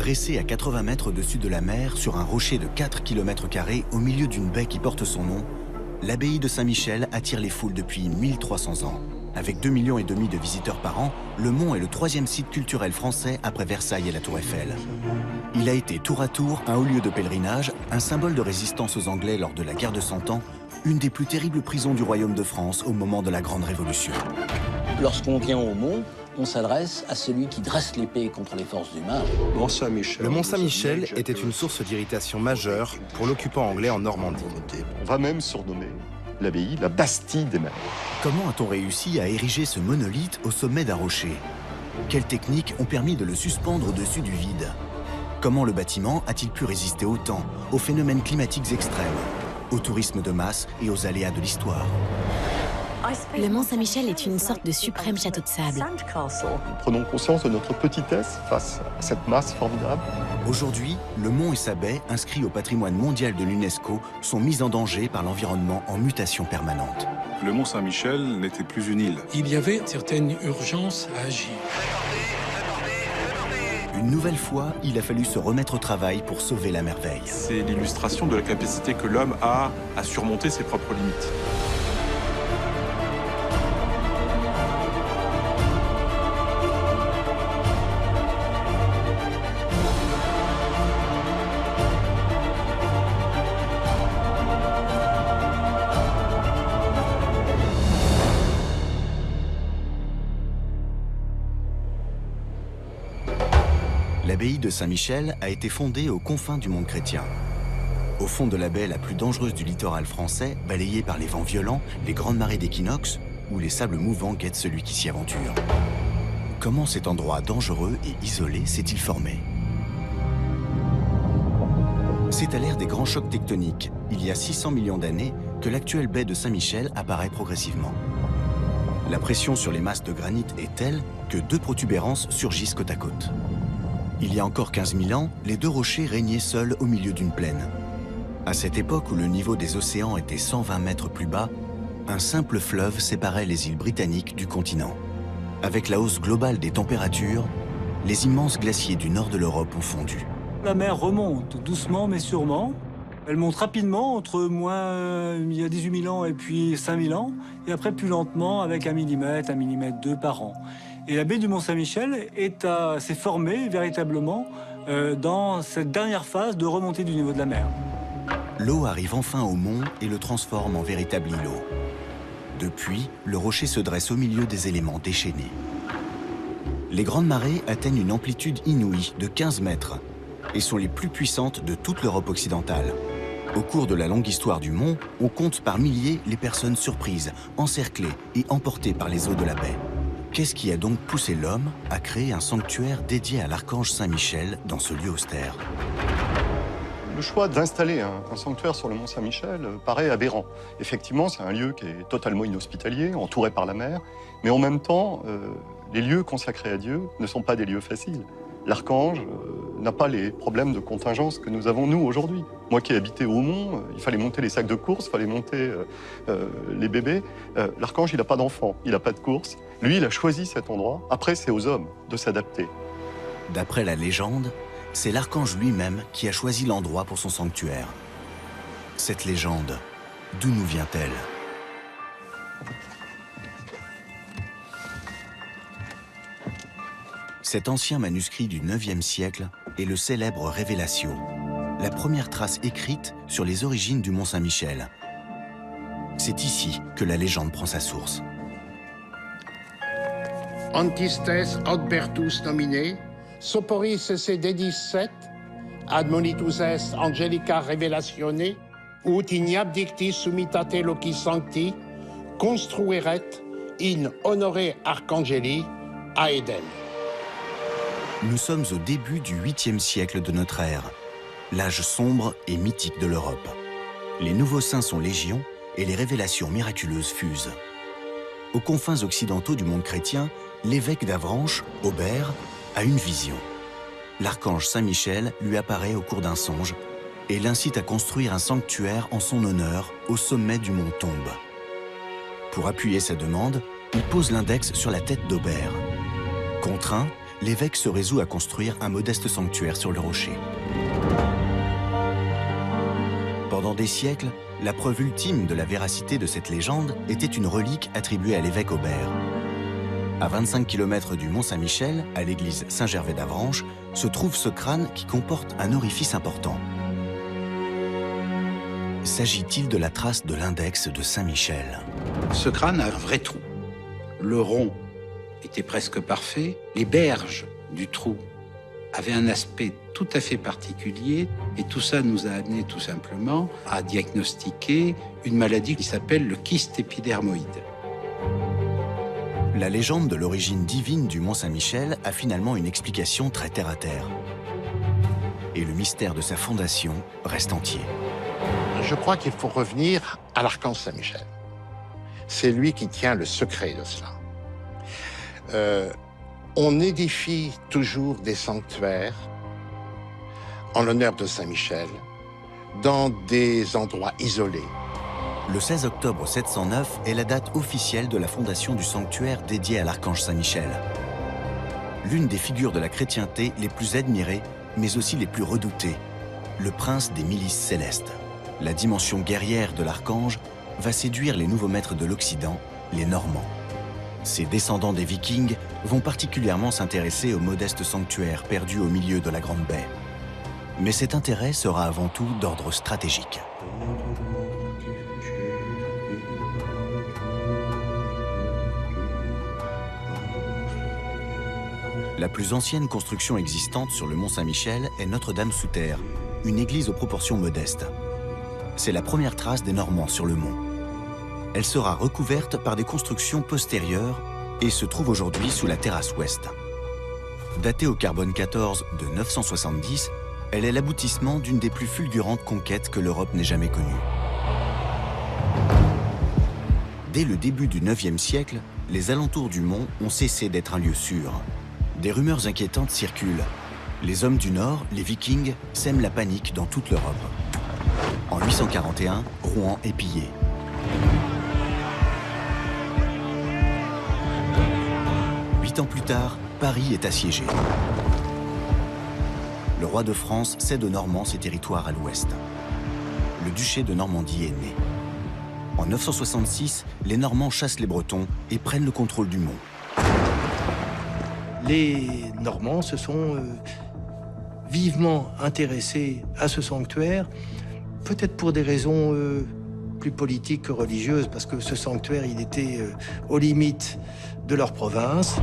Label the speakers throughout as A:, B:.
A: Dressée à 80 mètres au-dessus de la mer, sur un rocher de 4 km² au milieu d'une baie qui porte son nom, l'abbaye de Saint-Michel attire les foules depuis 1300 ans. Avec 2,5 millions de visiteurs par an, le Mont est le 3e site culturel français après Versailles et la Tour Eiffel. Il a été tour à tour un haut lieu de pèlerinage, un symbole de résistance aux Anglais lors de la guerre de 100 ans, une des plus terribles prisons du Royaume de France au moment de la Grande Révolution.
B: Lorsqu'on vient au Mont, on s'adresse à celui qui dresse l'épée contre les forces du mal.
C: Le Mont Saint-Michel était une source d'irritation majeure pour l'occupant anglais en Normandie.
D: On va même surnommer l'abbaye la Bastille des mers.
A: Comment a-t-on réussi à ériger ce monolithe au sommet d'un rocher? Quelles techniques ont permis de le suspendre au-dessus du vide? Comment le bâtiment a-t-il pu résister au temps, aux phénomènes climatiques extrêmes, au tourisme de masse et aux aléas de l'histoire?
E: Le Mont Saint-Michel est une sorte de suprême château de sable.
D: Prenons conscience de notre petitesse face à cette masse formidable.
A: Aujourd'hui, le mont et sa baie, inscrits au patrimoine mondial de l'UNESCO, sont mis en danger par l'environnement en mutation permanente.
F: Le Mont Saint-Michel n'était plus une île.
G: Il y avait certaines urgences à agir.
A: Une nouvelle fois, il a fallu se remettre au travail pour sauver la merveille.
F: C'est l'illustration de la capacité que l'homme a à surmonter ses propres limites.
A: L'abbaye de Saint-Michel a été fondée aux confins du monde chrétien. Au fond de la baie la plus dangereuse du littoral français, balayée par les vents violents, les grandes marées d'équinoxe, où les sables mouvants guettent celui qui s'y aventure. Comment cet endroit dangereux et isolé s'est-il formé? C'est à l'ère des grands chocs tectoniques, il y a 600 millions d'années, que l'actuelle baie de Saint-Michel apparaît progressivement. La pression sur les masses de granit est telle que 2 protubérances surgissent côte à côte. Il y a encore 15 000 ans, les 2 rochers régnaient seuls au milieu d'une plaine. À cette époque où le niveau des océans était 120 mètres plus bas, un simple fleuve séparait les îles britanniques du continent. Avec la hausse globale des températures, les immenses glaciers du nord de l'Europe ont fondu.
H: La mer remonte doucement mais sûrement. Elle monte rapidement entre il y a 18 000 ans et puis 5 000 ans, et après plus lentement avec 1 millimètre, 1,2 millimètre par an. Et la baie du Mont-Saint-Michel s'est formée véritablement dans cette dernière phase de remontée du niveau de la mer.
A: L'eau arrive enfin au mont et le transforme en véritable îlot. Depuis, le rocher se dresse au milieu des éléments déchaînés. Les grandes marées atteignent une amplitude inouïe de 15 mètres et sont les plus puissantes de toute l'Europe occidentale. Au cours de la longue histoire du mont, on compte par milliers les personnes surprises, encerclées et emportées par les eaux de la baie. Qu'est-ce qui a donc poussé l'homme à créer un sanctuaire dédié à l'archange Saint-Michel dans ce lieu austère?
D: Le choix d'installer un sanctuaire sur le Mont Saint-Michel paraît aberrant. Effectivement, c'est un lieu qui est totalement inhospitalier, entouré par la mer, mais en même temps, les lieux consacrés à Dieu ne sont pas des lieux faciles. L'archange n'a pas les problèmes de contingence que nous avons, nous, aujourd'hui. Moi qui ai habité au Mont, il fallait monter les sacs de course, il fallait monter les bébés. L'archange, il n'a pas d'enfant, il n'a pas de course. Lui, il a choisi cet endroit. Après, c'est aux hommes de s'adapter.
A: D'après la légende, c'est l'archange lui-même qui a choisi l'endroit pour son sanctuaire. Cette légende, d'où nous vient-elle? Cet ancien manuscrit du IXe siècle est le célèbre Révélatio, la première trace écrite sur les origines du Mont Saint-Michel. C'est ici que la légende prend sa source.
I: Antistes adbertus nomine, soporis se dedisset, admonitus est angelica revelatione, ut ignabdicti summitate loci sancti, construeret in honore archangeli aedem.
A: Nous sommes au début du 8e siècle de notre ère, l'âge sombre et mythique de l'Europe. Les nouveaux saints sont légion et les révélations miraculeuses fusent. Aux confins occidentaux du monde chrétien, l'évêque d'Avranches, Aubert, a une vision. L'archange Saint-Michel lui apparaît au cours d'un songe et l'incite à construire un sanctuaire en son honneur au sommet du mont Tombe. Pour appuyer sa demande, il pose l'index sur la tête d'Aubert. Contraint, l'évêque se résout à construire un modeste sanctuaire sur le rocher. Pendant des siècles, la preuve ultime de la véracité de cette légende était une relique attribuée à l'évêque Aubert. À 25 km du Mont Saint-Michel, à l'église Saint-Gervais d'Avranches, se trouve ce crâne qui comporte un orifice important. S'agit-il de la trace de l'index de Saint-Michel?
J: Ce crâne a un vrai trou. Le rond était presque parfait. Les berges du trou avaient un aspect tout à fait particulier. Et tout ça nous a amené tout simplement à diagnostiquer une maladie qui s'appelle le kyste épidermoïde.
A: La légende de l'origine divine du Mont Saint-Michel a finalement une explication très terre-à-terre. Et le mystère de sa fondation reste entier.
I: Je crois qu'il faut revenir à l'archange Saint-Michel. C'est lui qui tient le secret de cela. On édifie toujours des sanctuaires en l'honneur de Saint-Michel dans des endroits isolés.
A: Le 16 octobre 709 est la date officielle de la fondation du sanctuaire dédié à l'archange Saint-Michel. L'une des figures de la chrétienté les plus admirées, mais aussi les plus redoutées, le prince des milices célestes. La dimension guerrière de l'archange va séduire les nouveaux maîtres de l'Occident, les Normands. Ces descendants des Vikings vont particulièrement s'intéresser au modeste sanctuaire perdu au milieu de la Grande Baie. Mais cet intérêt sera avant tout d'ordre stratégique. La plus ancienne construction existante sur le Mont Saint-Michel est Notre-Dame-sous-Terre, une église aux proportions modestes. C'est la première trace des Normands sur le mont. Elle sera recouverte par des constructions postérieures et se trouve aujourd'hui sous la terrasse ouest. Datée au carbone 14 de 970, elle est l'aboutissement d'une des plus fulgurantes conquêtes que l'Europe n'ait jamais connues. Dès le début du IXe siècle, les alentours du mont ont cessé d'être un lieu sûr. Des rumeurs inquiétantes circulent. Les hommes du Nord, les Vikings, sèment la panique dans toute l'Europe. En 841, Rouen est pillé. Huit ans plus tard, Paris est assiégé. Le roi de France cède aux Normands ses territoires à l'ouest. Le duché de Normandie est né. En 966, les Normands chassent les Bretons et prennent le contrôle du mont.
K: Les Normands se sont vivement intéressés à ce sanctuaire, peut-être pour des raisons plus politiques que religieuses, parce que ce sanctuaire, il était aux limites de leur province.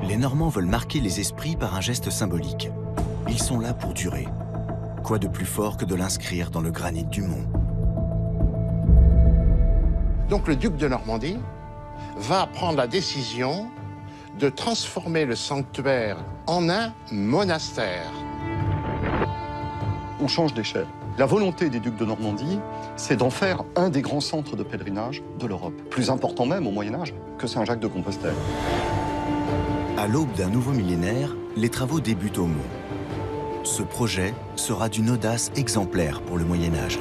A: Les Normands veulent marquer les esprits par un geste symbolique. Ils sont là pour durer. Quoi de plus fort que de l'inscrire dans le granit du mont?
I: Donc le duc de Normandie va prendre la décision de transformer le sanctuaire en un monastère.
D: On change d'échelle. La volonté des ducs de Normandie, c'est d'en faire un des grands centres de pèlerinage de l'Europe. Plus important même au Moyen-Âge que Saint-Jacques-de-Compostelle.
A: À l'aube d'un nouveau millénaire, les travaux débutent au mont. Ce projet sera d'une audace exemplaire pour le Moyen-Âge.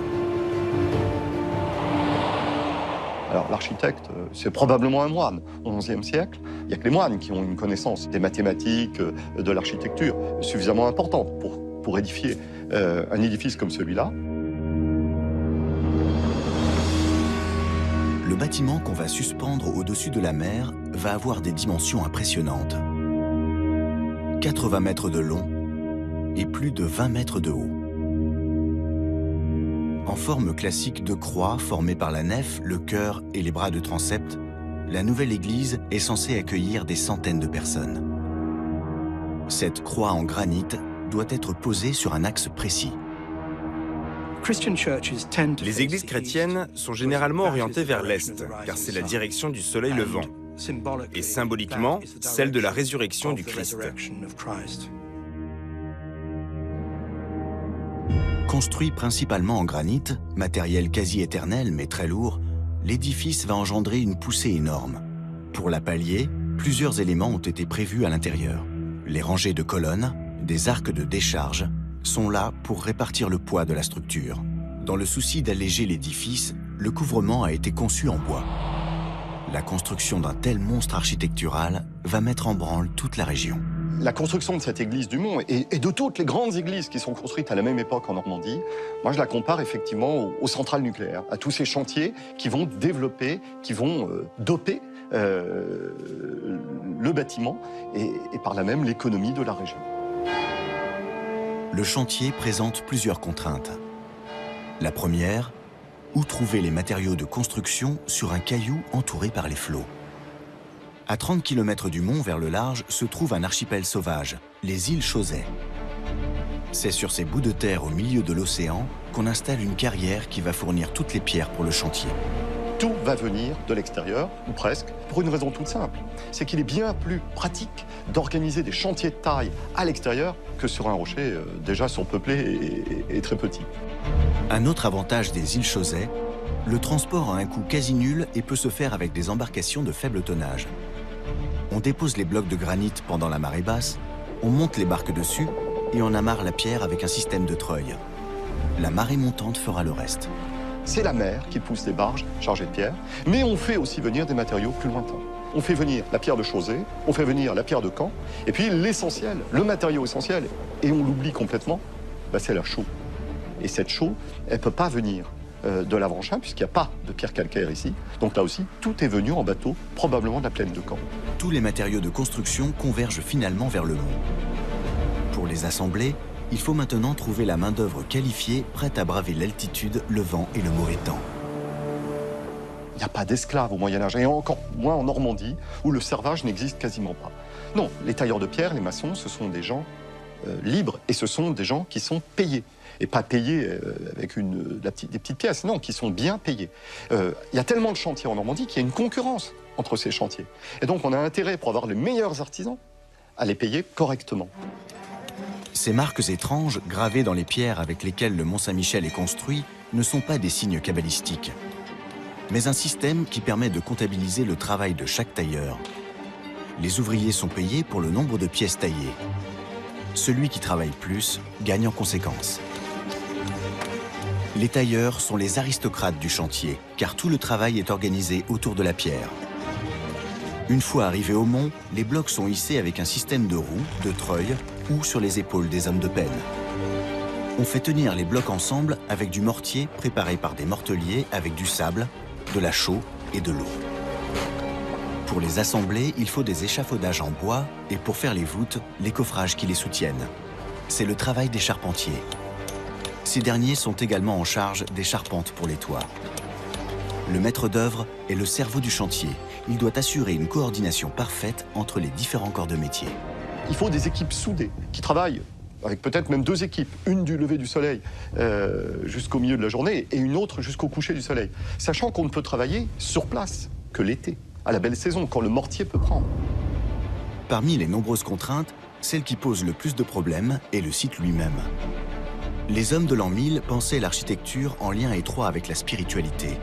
D: Alors l'architecte, c'est probablement un moine. Au XIe siècle, il n'y a que les moines qui ont une connaissance des mathématiques, de l'architecture suffisamment importante pour édifier un édifice comme celui-là.
A: Le bâtiment qu'on va suspendre au-dessus de la mer va avoir des dimensions impressionnantes. 80 mètres de long et plus de 20 mètres de haut. En forme classique de croix formée par la nef, le chœur et les bras de transept, la nouvelle église est censée accueillir des centaines de personnes. Cette croix en granit doit être posée sur un axe précis.
C: Les églises chrétiennes sont généralement orientées vers l'Est, car c'est la direction du soleil levant, et symboliquement, celle de la résurrection du Christ.
A: Construit principalement en granit, matériel quasi éternel mais très lourd, l'édifice va engendrer une poussée énorme. Pour la pallier, plusieurs éléments ont été prévus à l'intérieur. Les rangées de colonnes, des arcs de décharge, sont là pour répartir le poids de la structure. Dans le souci d'alléger l'édifice, le couvrement a été conçu en bois. La construction d'un tel monstre architectural va mettre en branle toute la région.
D: La construction de cette église du Mont et de toutes les grandes églises qui sont construites à la même époque en Normandie, moi je la compare effectivement aux centrales nucléaires, à tous ces chantiers qui vont développer, qui vont doper le bâtiment et par là même l'économie de la région.
A: Le chantier présente plusieurs contraintes. La première, où trouver les matériaux de construction sur un caillou entouré par les flots. À 30 km du mont vers le large se trouve un archipel sauvage, les îles Chausey. C'est sur ces bouts de terre au milieu de l'océan qu'on installe une carrière qui va fournir toutes les pierres pour le chantier.
D: Tout va venir de l'extérieur, ou presque, pour une raison toute simple. C'est qu'il est bien plus pratique d'organiser des chantiers de taille à l'extérieur que sur un rocher déjà surpeuplé et très petit.
A: Un autre avantage des îles Chausey, le transport a un coût quasi nul et peut se faire avec des embarcations de faible tonnage. On dépose les blocs de granit pendant la marée basse, on monte les barques dessus et on amarre la pierre avec un système de treuil. La marée montante fera le reste.
D: C'est la mer qui pousse les barges chargées de pierre, mais on fait aussi venir des matériaux plus lointains. On fait venir la pierre de Chausey, on fait venir la pierre de Caen, et puis l'essentiel, le matériau essentiel, et on l'oublie complètement, c'est la chaux. Et cette chaux, elle ne peut pas venir de l'Avranchin, puisqu'il n'y a pas de pierre calcaire ici. Donc là aussi, tout est venu en bateau, probablement de la plaine de Caen.
A: Tous les matériaux de construction convergent finalement vers le mont. Pour les assembler, il faut maintenant trouver la main-d'œuvre qualifiée, prête à braver l'altitude, le vent et le mauvais temps.
D: Il n'y a pas d'esclaves au Moyen-Âge, et encore moins en Normandie, où le servage n'existe quasiment pas. Non, les tailleurs de pierre, les maçons, ce sont des gens libres, et ce sont des gens qui sont payés. Et pas payés avec des petites pièces, non, qui sont bien payés. Il y a tellement de chantiers en Normandie qu'il y a une concurrence entre ces chantiers. Et donc on a intérêt, pour avoir les meilleurs artisans, à les payer correctement.
A: Ces marques étranges, gravées dans les pierres avec lesquelles le Mont-Saint-Michel est construit, ne sont pas des signes cabalistiques, mais un système qui permet de comptabiliser le travail de chaque tailleur. Les ouvriers sont payés pour le nombre de pièces taillées. Celui qui travaille plus gagne en conséquence. Les tailleurs sont les aristocrates du chantier, car tout le travail est organisé autour de la pierre. Une fois arrivés au mont, les blocs sont hissés avec un système de roues, de treuils ou sur les épaules des hommes de peine. On fait tenir les blocs ensemble avec du mortier préparé par des morteliers avec du sable, de la chaux et de l'eau. Pour les assembler, il faut des échafaudages en bois et pour faire les voûtes, les coffrages qui les soutiennent. C'est le travail des charpentiers. Ces derniers sont également en charge des charpentes pour les toits. Le maître d'œuvre est le cerveau du chantier. Il doit assurer une coordination parfaite entre les différents corps de métier.
D: Il faut des équipes soudées qui travaillent avec peut-être même deux équipes, une du lever du soleil jusqu'au milieu de la journée et une autre jusqu'au coucher du soleil, sachant qu'on ne peut travailler sur place que l'été, à la belle saison, quand le mortier peut prendre.
A: Parmi les nombreuses contraintes, celle qui pose le plus de problèmes est le site lui-même. Les hommes de l'an 1000 pensaient l'architecture en lien étroit avec la spiritualité.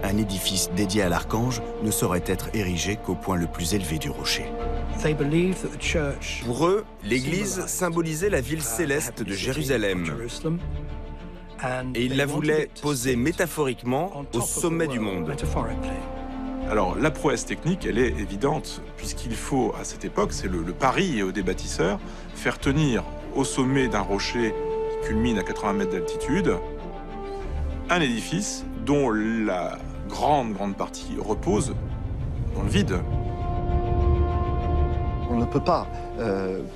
A: Un édifice dédié à l'archange ne saurait être érigé qu'au point le plus élevé du rocher.
C: Pour eux, l'église symbolisait la ville céleste de Jérusalem. Et ils la voulaient poser métaphoriquement au sommet du monde.
F: Alors, la prouesse technique, elle est évidente, puisqu'il faut, à cette époque, c'est le pari des bâtisseurs, faire tenir au sommet d'un rocher qui culmine à 80 mètres d'altitude, un édifice dont la grande partie repose dans le vide.
D: On ne peut pas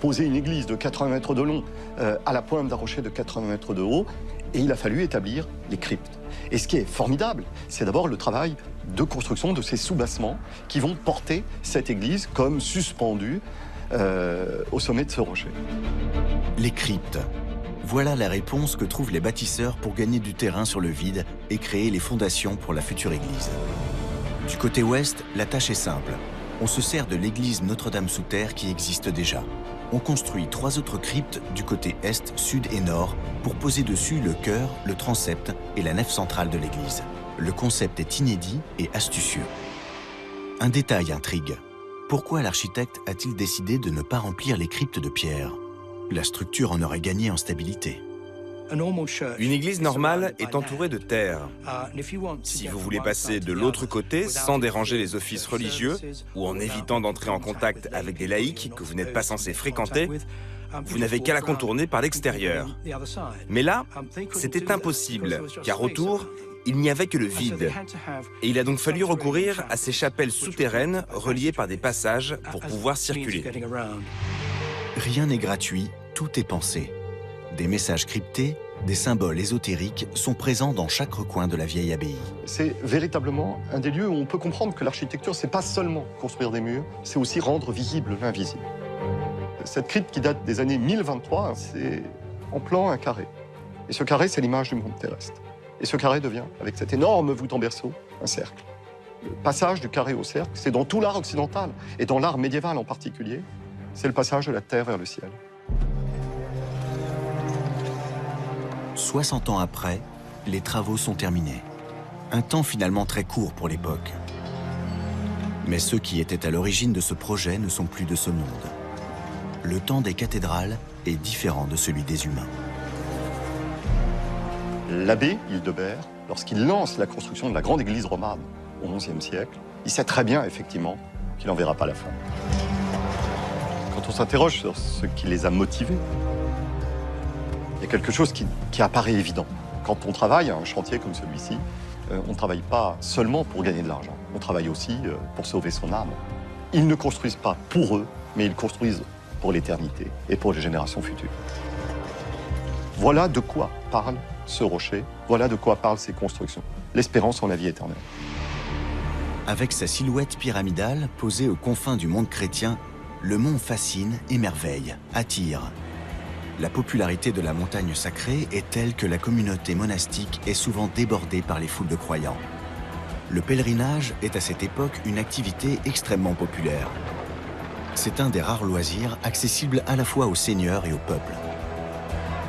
D: poser une église de 80 mètres de long à la pointe d'un rocher de 80 mètres de haut, et il a fallu établir les cryptes. Et ce qui est formidable, c'est d'abord le travail de construction de ces soubassements qui vont porter cette église comme suspendue au sommet de ce rocher.
A: Les cryptes. Voilà la réponse que trouvent les bâtisseurs pour gagner du terrain sur le vide et créer les fondations pour la future église. Du côté ouest, la tâche est simple. On se sert de l'église Notre-Dame-sous-Terre qui existe déjà. On construit 3 autres cryptes du côté est, sud et nord pour poser dessus le chœur, le transept et la nef centrale de l'église. Le concept est inédit et astucieux. Un détail intrigue. Pourquoi l'architecte a-t-il décidé de ne pas remplir les cryptes de pierre ? La structure en aurait gagné en stabilité.
C: Une église normale est entourée de terre. Si vous voulez passer de l'autre côté sans déranger les offices religieux ou en évitant d'entrer en contact avec des laïcs que vous n'êtes pas censé fréquenter, vous n'avez qu'à la contourner par l'extérieur. Mais là, c'était impossible, car autour, il n'y avait que le vide. Et il a donc fallu recourir à ces chapelles souterraines reliées par des passages pour pouvoir circuler.
A: Rien n'est gratuit, tout est pensé. Des messages cryptés, des symboles ésotériques sont présents dans chaque recoin de la vieille abbaye.
D: C'est véritablement un des lieux où on peut comprendre que l'architecture, c'est pas seulement construire des murs, c'est aussi rendre visible l'invisible. Cette crypte qui date des années 1023, c'est en plan un carré. Et ce carré, c'est l'image du monde terrestre. Et ce carré devient, avec cette énorme voûte en berceau, un cercle. Le passage du carré au cercle, c'est dans tout l'art occidental, et dans l'art médiéval en particulier, c'est le passage de la terre vers le ciel.
A: 60 ans après, les travaux sont terminés. Un temps finalement très court pour l'époque. Mais ceux qui étaient à l'origine de ce projet ne sont plus de ce monde. Le temps des cathédrales est différent de celui des humains.
D: L'abbé Hildebert, lorsqu'il lance la construction de la grande église romane au XIe siècle, il sait très bien, effectivement, qu'il n'en verra pas la fin. Quand on s'interroge sur ce qui les a motivés, il y a quelque chose qui apparaît évident. Quand on travaille à un chantier comme celui-ci, on ne travaille pas seulement pour gagner de l'argent, on travaille aussi pour sauver son âme. Ils ne construisent pas pour eux, mais ils construisent pour l'éternité et pour les générations futures. Voilà de quoi parle ce rocher, voilà de quoi parlent ces constructions. L'espérance en la vie éternelle.
A: Avec sa silhouette pyramidale posée aux confins du monde chrétien, le mont fascine, émerveille, attire. La popularité de la montagne sacrée est telle que la communauté monastique est souvent débordée par les foules de croyants. Le pèlerinage est à cette époque une activité extrêmement populaire. C'est un des rares loisirs accessibles à la fois aux seigneurs et au peuple.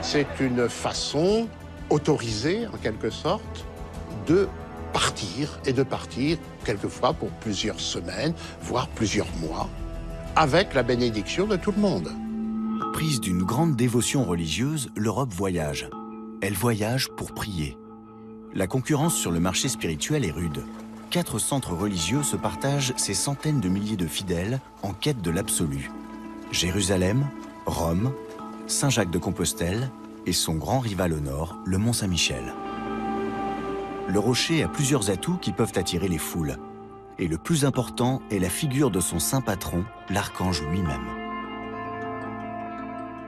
I: C'est une façon autorisée, en quelque sorte, de partir, et de partir quelquefois pour plusieurs semaines, voire plusieurs mois, avec la bénédiction de tout le monde.
A: Prise d'une grande dévotion religieuse, l'Europe voyage. Elle voyage pour prier. La concurrence sur le marché spirituel est rude. 4 centres religieux se partagent ces centaines de milliers de fidèles en quête de l'absolu. Jérusalem, Rome, Saint-Jacques-de-Compostelle et son grand rival au nord, le Mont Saint-Michel. Le rocher a plusieurs atouts qui peuvent attirer les foules. Et le plus important est la figure de son saint patron, l'archange lui-même.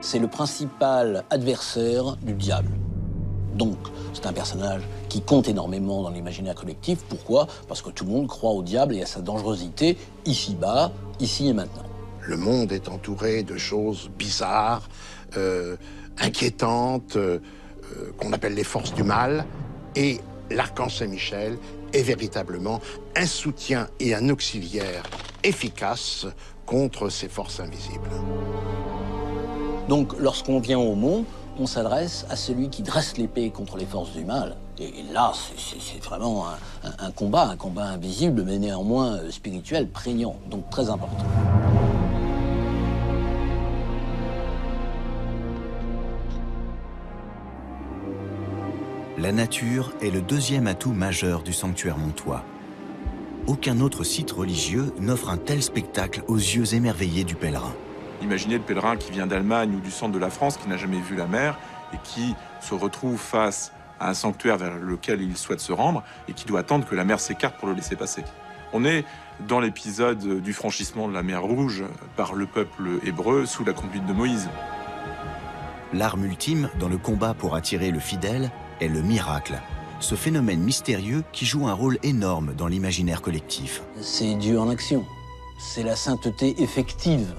B: C'est le principal adversaire du diable. Donc, c'est un personnage qui compte énormément dans l'imaginaire collectif. Pourquoi? Parce que tout le monde croit au diable et à sa dangerosité, ici-bas, ici et maintenant.
I: Le monde est entouré de choses bizarres, inquiétantes, qu'on appelle les forces du mal, et l'archange Saint-Michel est véritablement un soutien et un auxiliaire efficace contre ces forces invisibles.
B: Donc, lorsqu'on vient au mont, on s'adresse à celui qui dresse l'épée contre les forces du mal. Et là, c'est vraiment un combat invisible, mais néanmoins spirituel, prégnant, donc très important.
A: La nature est le deuxième atout majeur du sanctuaire montois. Aucun autre site religieux n'offre un tel spectacle aux yeux émerveillés du pèlerin.
F: Imaginez le pèlerin qui vient d'Allemagne ou du centre de la France, qui n'a jamais vu la mer et qui se retrouve face à un sanctuaire vers lequel il souhaite se rendre et qui doit attendre que la mer s'écarte pour le laisser passer. On est dans l'épisode du franchissement de la mer Rouge par le peuple hébreu sous la conduite de Moïse.
A: L'arme ultime dans le combat pour attirer le fidèle est le miracle, ce phénomène mystérieux qui joue un rôle énorme dans l'imaginaire collectif.
B: C'est Dieu en action, c'est la sainteté effective.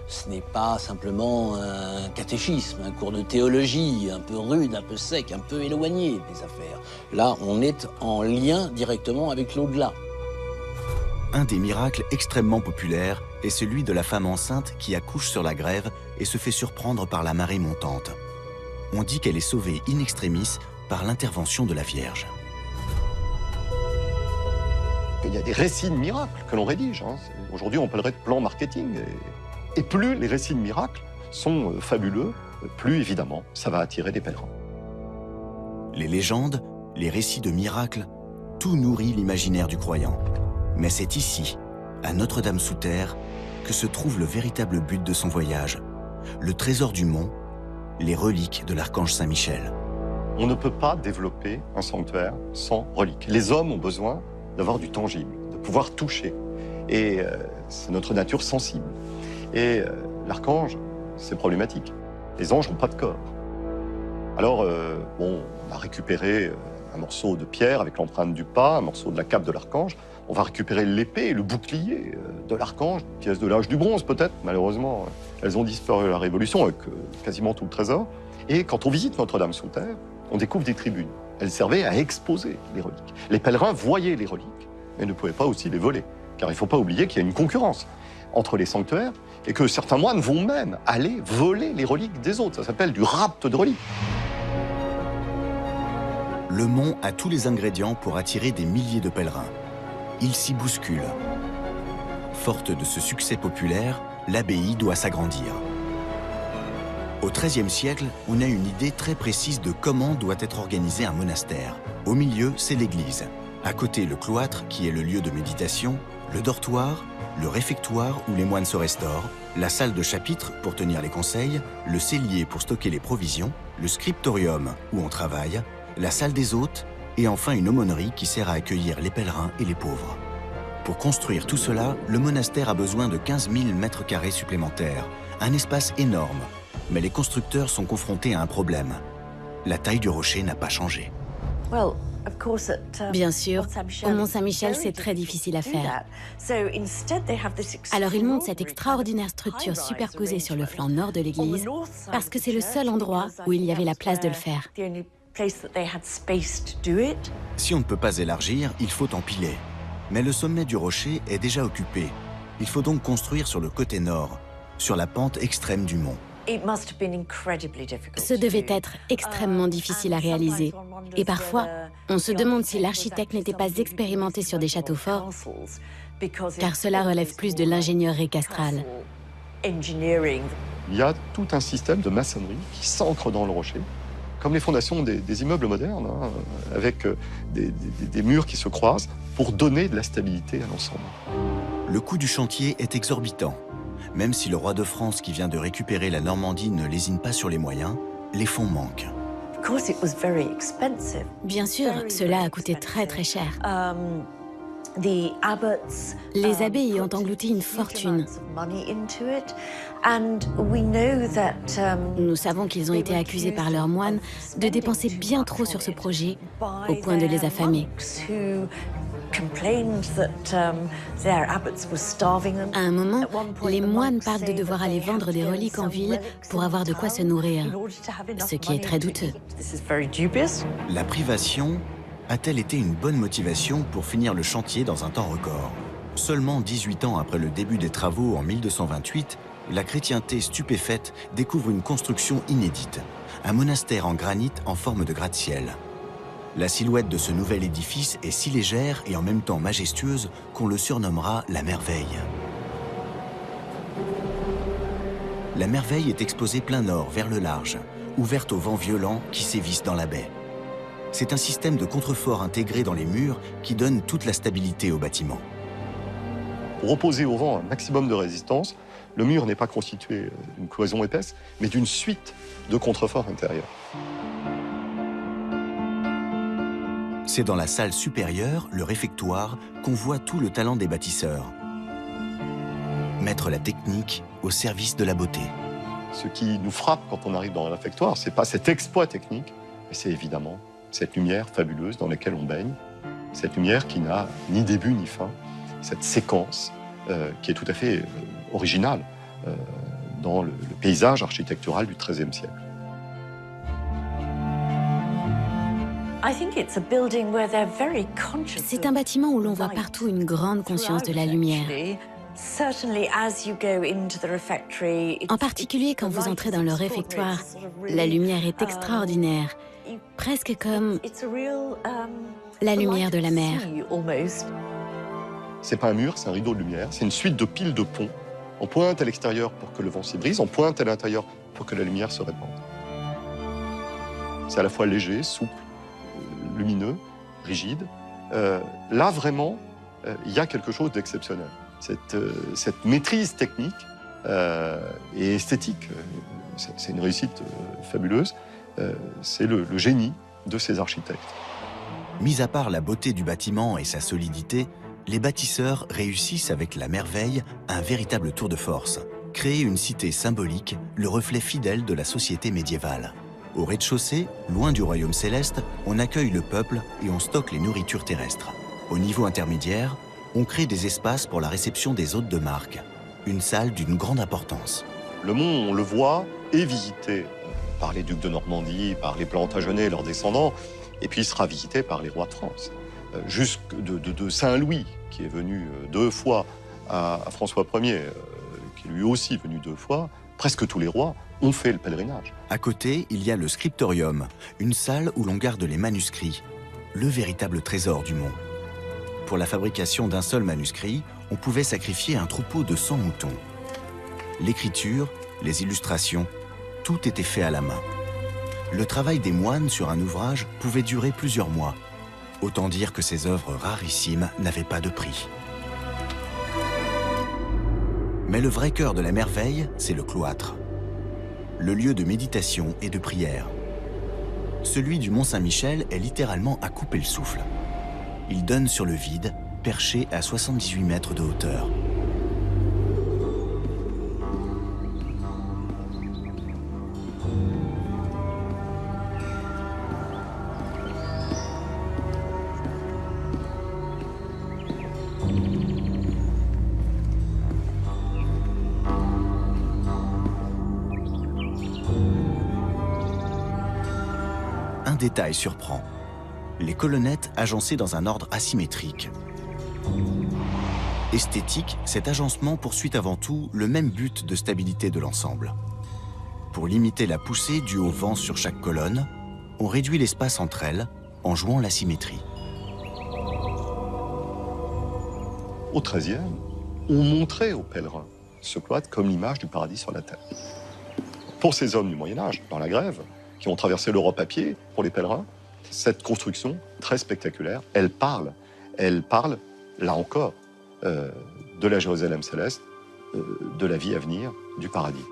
B: Ce n'est pas simplement un catéchisme, un cours de théologie, un peu rude, un peu sec, un peu éloigné des affaires. Là, on est en lien directement avec l'au-delà.
A: Un des miracles extrêmement populaires est celui de la femme enceinte qui accouche sur la grève et se fait surprendre par la marée montante. On dit qu'elle est sauvée in extremis par l'intervention de la Vierge.
D: Il y a des récits de miracles que l'on rédige. Aujourd'hui, on parlerait de plan marketing. Et plus les récits de miracles sont fabuleux, plus évidemment, ça va attirer des pèlerins.
A: Les légendes, les récits de miracles, tout nourrit l'imaginaire du croyant. Mais c'est ici, à Notre-Dame-sous-Terre, que se trouve le véritable but de son voyage, le trésor du mont, les reliques de l'archange Saint-Michel.
D: On ne peut pas développer un sanctuaire sans reliques. Les hommes ont besoin d'avoir du tangible, de pouvoir toucher. Et c'est notre nature sensible. Et l'archange, c'est problématique. Les anges n'ont pas de corps. Alors, on a récupéré un morceau de pierre avec l'empreinte du pas, un morceau de la cape de l'archange. On va récupérer l'épée, le bouclier de l'archange, pièce de l'âge du bronze peut-être. Malheureusement, elles ont disparu à la Révolution avec quasiment tout le trésor. Et quand on visite Notre-Dame-sous-Terre, on découvre des tribunes. Elles servaient à exposer les reliques. Les pèlerins voyaient les reliques, mais ne pouvaient pas aussi les voler. Car il ne faut pas oublier qu'il y a une concurrence entre les sanctuaires et que certains moines vont même aller voler les reliques des autres. Ça s'appelle du rapt de reliques.
A: Le mont a tous les ingrédients pour attirer des milliers de pèlerins. Il s'y bouscule. Forte de ce succès populaire, l'abbaye doit s'agrandir. Au XIIIe siècle, on a une idée très précise de comment doit être organisé un monastère. Au milieu, c'est l'église. À côté, le cloître, qui est le lieu de méditation, le dortoir, le réfectoire où les moines se restaurent, la salle de chapitre pour tenir les conseils, le cellier pour stocker les provisions, le scriptorium où on travaille, la salle des hôtes et enfin une aumônerie qui sert à accueillir les pèlerins et les pauvres. Pour construire tout cela, le monastère a besoin de 15 000 mètres carrés supplémentaires, un espace énorme. Mais les constructeurs sont confrontés à un problème. La taille du rocher n'a pas changé.
E: Bien sûr, au Mont Saint-Michel, c'est très difficile à faire. Alors ils montent cette extraordinaire structure superposée sur le flanc nord de l'église, parce que c'est le seul endroit où il y avait la place de le faire.
A: Si on ne peut pas élargir, il faut empiler. Mais le sommet du rocher est déjà occupé. Il faut donc construire sur le côté nord, sur la pente extrême du mont.
E: Ce devait être extrêmement difficile à réaliser. Et parfois, on se demande si l'architecte n'était pas expérimenté sur des châteaux forts, car cela relève plus de l'ingénierie castrale.
D: Il y a tout un système de maçonnerie qui s'ancre dans le rocher, comme les fondations des immeubles modernes, hein, avec des murs qui se croisent pour donner de la stabilité à l'ensemble.
A: Le coût du chantier est exorbitant. Même si le roi de France qui vient de récupérer la Normandie ne lésine pas sur les moyens, les fonds manquent.
E: Bien sûr, cela a coûté très très cher. Les abbés y ont englouti une fortune. Nous savons qu'ils ont été accusés par leurs moines de dépenser bien trop sur ce projet, au point de les affamer. À un moment, les moines parlent de devoir aller vendre des reliques en ville pour avoir de quoi se nourrir, ce qui est très douteux.
A: La privation a-t-elle été une bonne motivation pour finir le chantier dans un temps record? Seulement 18 ans après le début des travaux en 1228, la chrétienté stupéfaite découvre une construction inédite, un monastère en granit en forme de gratte-ciel. La silhouette de ce nouvel édifice est si légère et en même temps majestueuse qu'on le surnommera la merveille. La merveille est exposée plein nord, vers le large, ouverte aux vents violents qui sévissent dans la baie. C'est un système de contrefort intégré dans les murs qui donne toute la stabilité au bâtiment.
D: Pour opposer au vent un maximum de résistance, le mur n'est pas constitué d'une cloison épaisse, mais d'une suite de contreforts intérieurs.
A: C'est dans la salle supérieure, le réfectoire, qu'on voit tout le talent des bâtisseurs. Mettre la technique au service de la beauté.
D: Ce qui nous frappe quand on arrive dans le réfectoire, c'est pas cet exploit technique, mais c'est évidemment cette lumière fabuleuse dans laquelle on baigne, cette lumière qui n'a ni début ni fin, cette séquence qui est tout à fait originale dans le paysage architectural du XIIIe siècle.
E: C'est un bâtiment où l'on voit partout une grande conscience de la lumière. En particulier quand vous entrez dans le réfectoire, la lumière est extraordinaire, presque comme la lumière de la mer.
D: C'est pas un mur, c'est un rideau de lumière, c'est une suite de piles de ponts. On pointe à l'extérieur pour que le vent s'y brise, on pointe à l'intérieur pour que la lumière se répande. C'est à la fois léger, souple, lumineux, rigide. Là, vraiment, il y a quelque chose d'exceptionnel. Cette maîtrise technique et esthétique, c'est une réussite fabuleuse. C'est le génie de ces architectes.
A: Mis à part la beauté du bâtiment et sa solidité, les bâtisseurs réussissent avec la merveille un véritable tour de force. Créer une cité symbolique, le reflet fidèle de la société médiévale. Au rez-de-chaussée, loin du royaume céleste, on accueille le peuple et on stocke les nourritures terrestres. Au niveau intermédiaire, on crée des espaces pour la réception des hôtes de marque. Une salle d'une grande importance.
D: Le Mont, on le voit, est visité par les ducs de Normandie, par les Plantagenets et leurs descendants, et puis il sera visité par les rois de France. Jusque de Saint-Louis, qui est venu 2 fois à François Ier, qui est lui aussi venu 2 fois, presque tous les rois ont fait le pèlerinage.
A: À côté, il y a le scriptorium, une salle où l'on garde les manuscrits, le véritable trésor du Mont. Pour la fabrication d'un seul manuscrit, on pouvait sacrifier un troupeau de 100 moutons. L'écriture, les illustrations, tout était fait à la main. Le travail des moines sur un ouvrage pouvait durer plusieurs mois. Autant dire que ces œuvres rarissimes n'avaient pas de prix. Mais le vrai cœur de la merveille, c'est le cloître. Le lieu de méditation et de prière. Celui du Mont-Saint-Michel est littéralement à couper le souffle. Il donne sur le vide, perché à 78 mètres de hauteur. Un détail surprend. Les colonnettes agencées dans un ordre asymétrique. Esthétique, cet agencement poursuit avant tout le même but de stabilité de l'ensemble. Pour limiter la poussée due au vent sur chaque colonne, on réduit l'espace entre elles en jouant la symétrie.
D: Au XIIIe, on montrait aux pèlerins ce cloître comme l'image du paradis sur la terre. Pour ces hommes du Moyen-Âge, dans la grève, qui ont traversé l'Europe à pied, pour les pèlerins, cette construction très spectaculaire, elle parle, là encore, de la Jérusalem céleste, de la vie à venir, du paradis.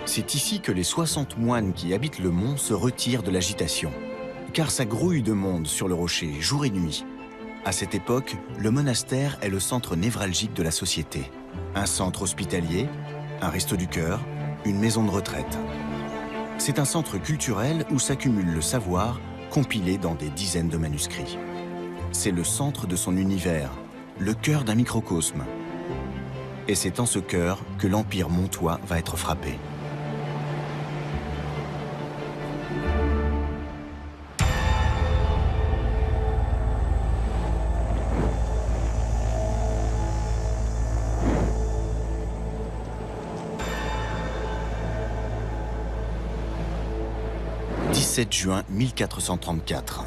A: C'est ici que les 60 moines qui habitent le mont se retirent de l'agitation, car ça grouille de monde sur le rocher, jour et nuit. À cette époque, le monastère est le centre névralgique de la société. Un centre hospitalier, un resto du cœur, une maison de retraite. C'est un centre culturel où s'accumule le savoir, compilé dans des dizaines de manuscrits. C'est le centre de son univers, le cœur d'un microcosme. Et c'est en ce cœur que l'Empire montois va être frappé. « 17 juin 1434.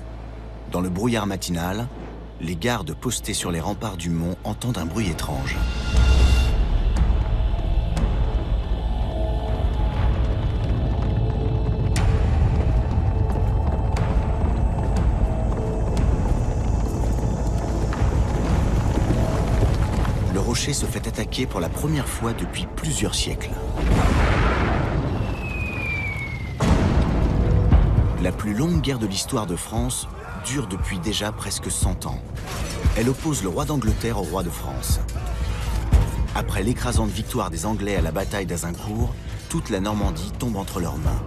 A: Dans le brouillard matinal, les gardes postés sur les remparts du mont entendent un bruit étrange. Le rocher se fait attaquer pour la première fois depuis plusieurs siècles. La plus longue guerre de l'histoire de France dure depuis déjà presque 100 ans. Elle oppose le roi d'Angleterre au roi de France. Après l'écrasante victoire des Anglais à la bataille d'Azincourt, toute la Normandie tombe entre leurs mains.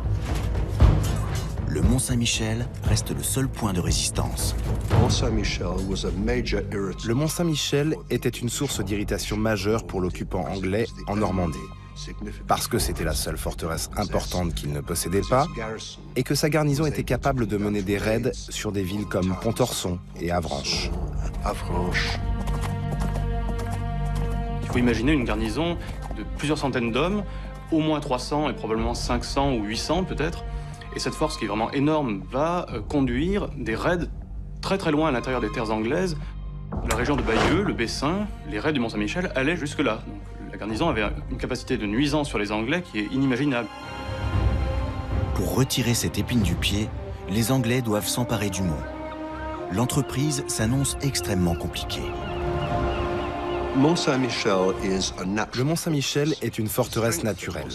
A: Le Mont-Saint-Michel reste le seul point de résistance.
C: Le Mont-Saint-Michel était une source d'irritation majeure pour l'occupant anglais en Normandie, parce que c'était la seule forteresse importante qu'il ne possédait pas et que sa garnison était capable de mener des raids sur des villes comme Pontorson et Avranches.
L: Il faut imaginer une garnison de plusieurs centaines d'hommes, au moins 300 et probablement 500 ou 800 peut-être. Et cette force qui est vraiment énorme va conduire des raids très très loin à l'intérieur des terres anglaises. La région de Bayeux, le Bessin, les raids du Mont-Saint-Michel allaient jusque-là. la garnison avait une capacité de nuisance sur les Anglais qui est inimaginable.
A: Pour retirer cette épine du pied, les Anglais doivent s'emparer du mont. L'entreprise s'annonce extrêmement compliquée.
M: Le Mont Saint-Michel est une forteresse naturelle.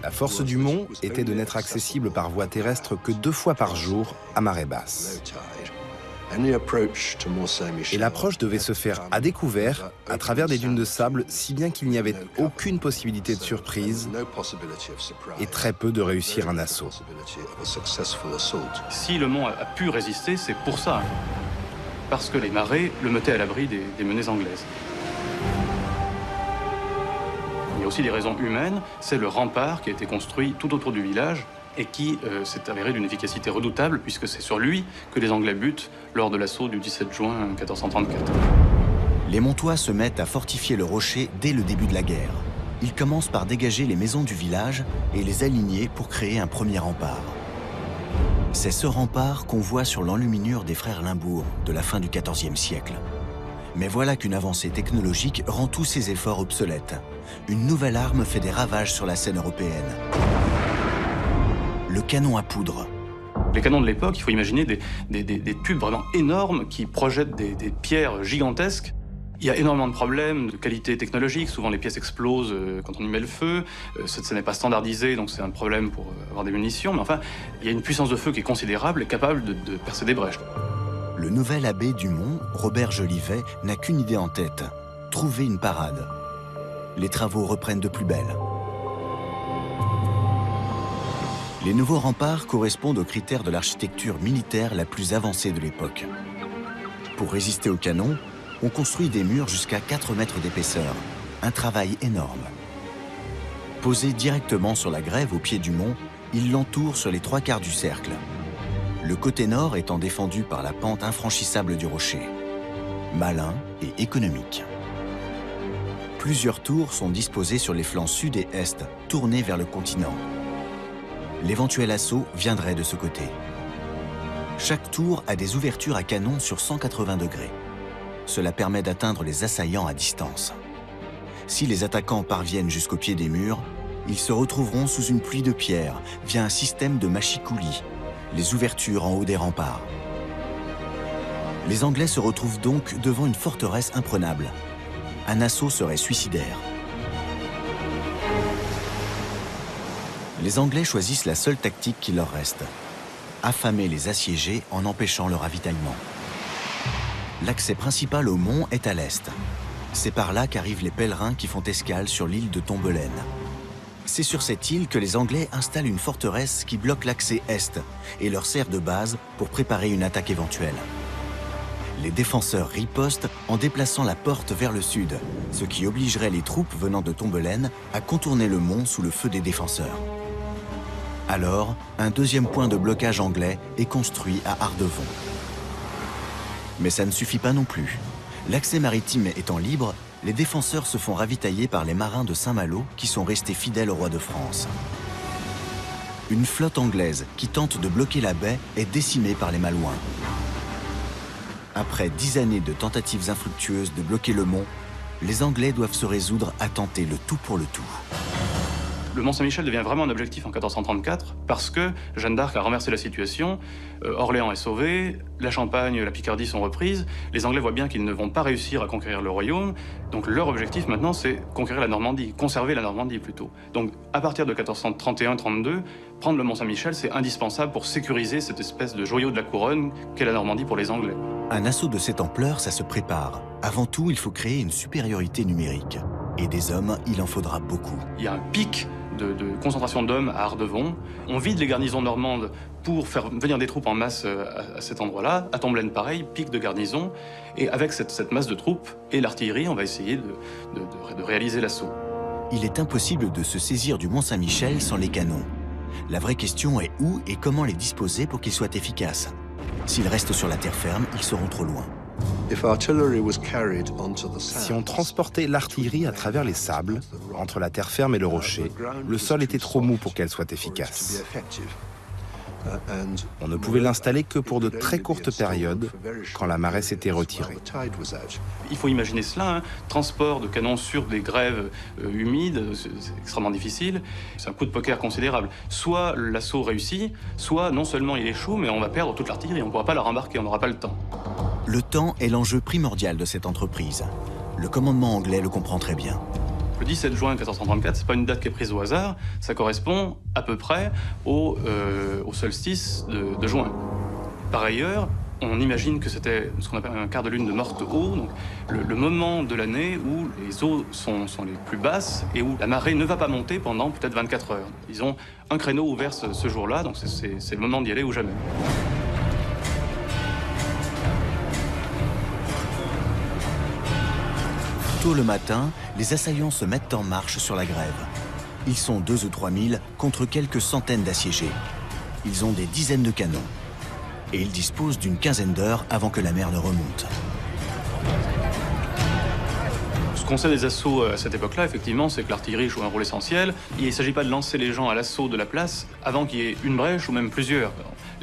M: La force du mont était de n'être accessible par voie terrestre que 2 fois par jour à marée basse. Et l'approche devait se faire à découvert, à travers des dunes de sable, si bien qu'il n'y avait aucune possibilité de surprise et très peu de réussir un assaut.
L: Si le mont a pu résister, c'est pour ça. Parce que les marées le mettaient à l'abri des menées anglaises. Il y a aussi des raisons humaines. C'est le rempart qui a été construit tout autour du village et qui s'est avéré d'une efficacité redoutable, puisque c'est sur lui que les Anglais butent lors de l'assaut du 17 juin 1434.
A: Les Montois se mettent à fortifier le rocher dès le début de la guerre. Ils commencent par dégager les maisons du village et les aligner pour créer un premier rempart. C'est ce rempart qu'on voit sur l'enluminure des frères Limbourg de la fin du XIVe siècle. Mais voilà qu'une avancée technologique rend tous ces efforts obsolètes. Une nouvelle arme fait des ravages sur la scène européenne. Le canon à poudre.
L: Les canons de l'époque, il faut imaginer des tubes vraiment énormes qui projettent des pierres gigantesques. Il y a énormément de problèmes de qualité technologique. Souvent, les pièces explosent quand on y met le feu. Ce n'est pas standardisé, donc c'est un problème pour avoir des munitions. Mais enfin, il y a une puissance de feu qui est considérable et capable de percer des brèches.
A: Le nouvel abbé du Mont, Robert Jolivet, n'a qu'une idée en tête. Trouver une parade. Les travaux reprennent de plus belle. Les nouveaux remparts correspondent aux critères de l'architecture militaire la plus avancée de l'époque. Pour résister aux canons, on construit des murs jusqu'à 4 mètres d'épaisseur. Un travail énorme. Posés directement sur la grève au pied du mont, ils l'entourent sur les 3/4 du cercle. Le côté nord étant défendu par la pente infranchissable du rocher. Malin et économique. Plusieurs tours sont disposées sur les flancs sud et est, tournés vers le continent. L'éventuel assaut viendrait de ce côté. Chaque tour a des ouvertures à canon sur 180 degrés. Cela permet d'atteindre les assaillants à distance. Si les attaquants parviennent jusqu'au pied des murs, ils se retrouveront sous une pluie de pierres via un système de machicoulis, les ouvertures en haut des remparts. Les Anglais se retrouvent donc devant une forteresse imprenable. Un assaut serait suicidaire. Les Anglais choisissent la seule tactique qui leur reste. Affamer les assiégés en empêchant le ravitaillement. L'accès principal au mont est à l'est. C'est par là qu'arrivent les pèlerins qui font escale sur l'île de Tombelaine. C'est sur cette île que les Anglais installent une forteresse qui bloque l'accès est et leur sert de base pour préparer une attaque éventuelle. Les défenseurs ripostent en déplaçant la porte vers le sud, ce qui obligerait les troupes venant de Tombelaine à contourner le mont sous le feu des défenseurs. Alors, un deuxième point de blocage anglais est construit à Ardevon. Mais ça ne suffit pas non plus. L'accès maritime étant libre, les défenseurs se font ravitailler par les marins de Saint-Malo qui sont restés fidèles au roi de France. Une flotte anglaise qui tente de bloquer la baie est décimée par les Malouins. Après 10 années de tentatives infructueuses de bloquer le mont, les Anglais doivent se résoudre à tenter le tout pour le tout.
L: Le Mont Saint-Michel devient vraiment un objectif en 1434 parce que Jeanne d'Arc a renversé la situation, Orléans est sauvé, la Champagne, la Picardie sont reprises, les Anglais voient bien qu'ils ne vont pas réussir à conquérir le royaume, donc leur objectif maintenant c'est conquérir la Normandie, conserver la Normandie plutôt. Donc à partir de 1431-32, prendre le Mont Saint-Michel c'est indispensable pour sécuriser cette espèce de joyau de la couronne qu'est la Normandie pour les Anglais.
A: Un assaut de cette ampleur, ça se prépare. Avant tout, il faut créer une supériorité numérique. Et des hommes, il en faudra beaucoup.
L: Il y a un pic de concentration d'hommes à Ardevon. On vide les garnisons normandes pour faire venir des troupes en masse à cet endroit-là. À Tombelaine, pareil, pic de garnison. Et avec cette masse de troupes et l'artillerie, on va essayer de réaliser l'assaut.
A: Il est impossible de se saisir du Mont Saint-Michel sans les canons. La vraie question est où et comment les disposer pour qu'ils soient efficaces. S'ils restent sur la terre ferme, ils seront trop loin.
M: Si on transportait l'artillerie à travers les sables, entre la terre ferme et le rocher, le sol était trop mou pour qu'elle soit efficace. On ne pouvait l'installer que pour de très courtes périodes, quand la marée s'était retirée.
L: Il faut imaginer cela, hein. Transport de canons sur des grèves humides, c'est extrêmement difficile. C'est un coup de poker considérable. Soit l'assaut réussit, soit non seulement il échoue, mais on va perdre toute l'artillerie, on ne pourra pas la rembarquer, on n'aura pas le temps.
A: Le temps est l'enjeu primordial de cette entreprise. Le commandement anglais le comprend très bien.
L: Le 17 juin 1434, c'est pas une date qui est prise au hasard, ça correspond à peu près au solstice de juin. Par ailleurs, on imagine que c'était ce qu'on appelle un quart de lune de morte eau, donc le moment de l'année où les eaux sont les plus basses et où la marée ne va pas monter pendant peut-être 24 heures. Ils ont un créneau ouvert ce jour-là, donc c'est le moment d'y aller ou jamais.
A: Tôt le matin, les assaillants se mettent en marche sur la grève. Ils sont 2 ou 3 000 contre quelques centaines d'assiégés. Ils ont des dizaines de canons. Et ils disposent d'une quinzaine d'heures avant que la mer ne remonte.
L: Ce qu'on sait des assauts à cette époque-là, effectivement, c'est que l'artillerie joue un rôle essentiel. Il ne s'agit pas de lancer les gens à l'assaut de la place avant qu'il y ait une brèche ou même plusieurs.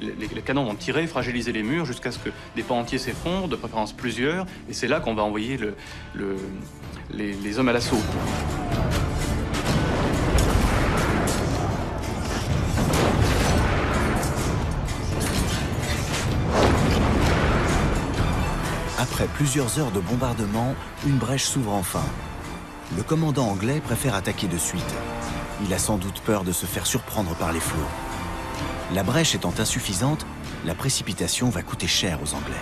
L: Les canons vont tirer, fragiliser les murs jusqu'à ce que des pans entiers s'effondrent, de préférence plusieurs, et c'est là qu'on va envoyer les hommes à l'assaut.
A: Après plusieurs heures de bombardement, une brèche s'ouvre enfin. Le commandant anglais préfère attaquer de suite. Il a sans doute peur de se faire surprendre par les flots. La brèche étant insuffisante, la précipitation va coûter cher aux Anglais.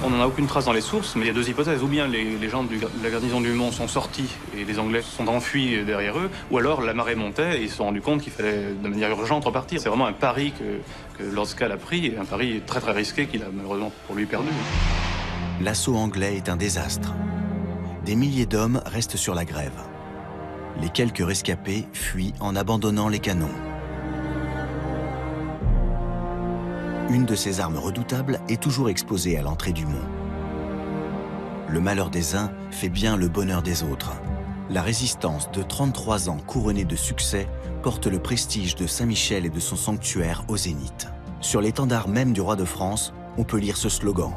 L: On n'en a aucune trace dans les sources, mais il y a deux hypothèses. Ou bien les gens de la garnison du Mont sont sortis et les Anglais se sont enfuis derrière eux, ou alors la marée montait et ils se sont rendus compte qu'il fallait de manière urgente repartir. C'est vraiment un pari que Lord Skall a pris, et un pari très très risqué qu'il a malheureusement pour lui perdu.
A: L'assaut anglais est un désastre. Des milliers d'hommes restent sur la grève. Les quelques rescapés fuient en abandonnant les canons. Une de ces armes redoutables est toujours exposée à l'entrée du mont. Le malheur des uns fait bien le bonheur des autres. La résistance de 33 ans couronnée de succès porte le prestige de Saint-Michel et de son sanctuaire au zénith. Sur l'étendard même du roi de France, on peut lire ce slogan :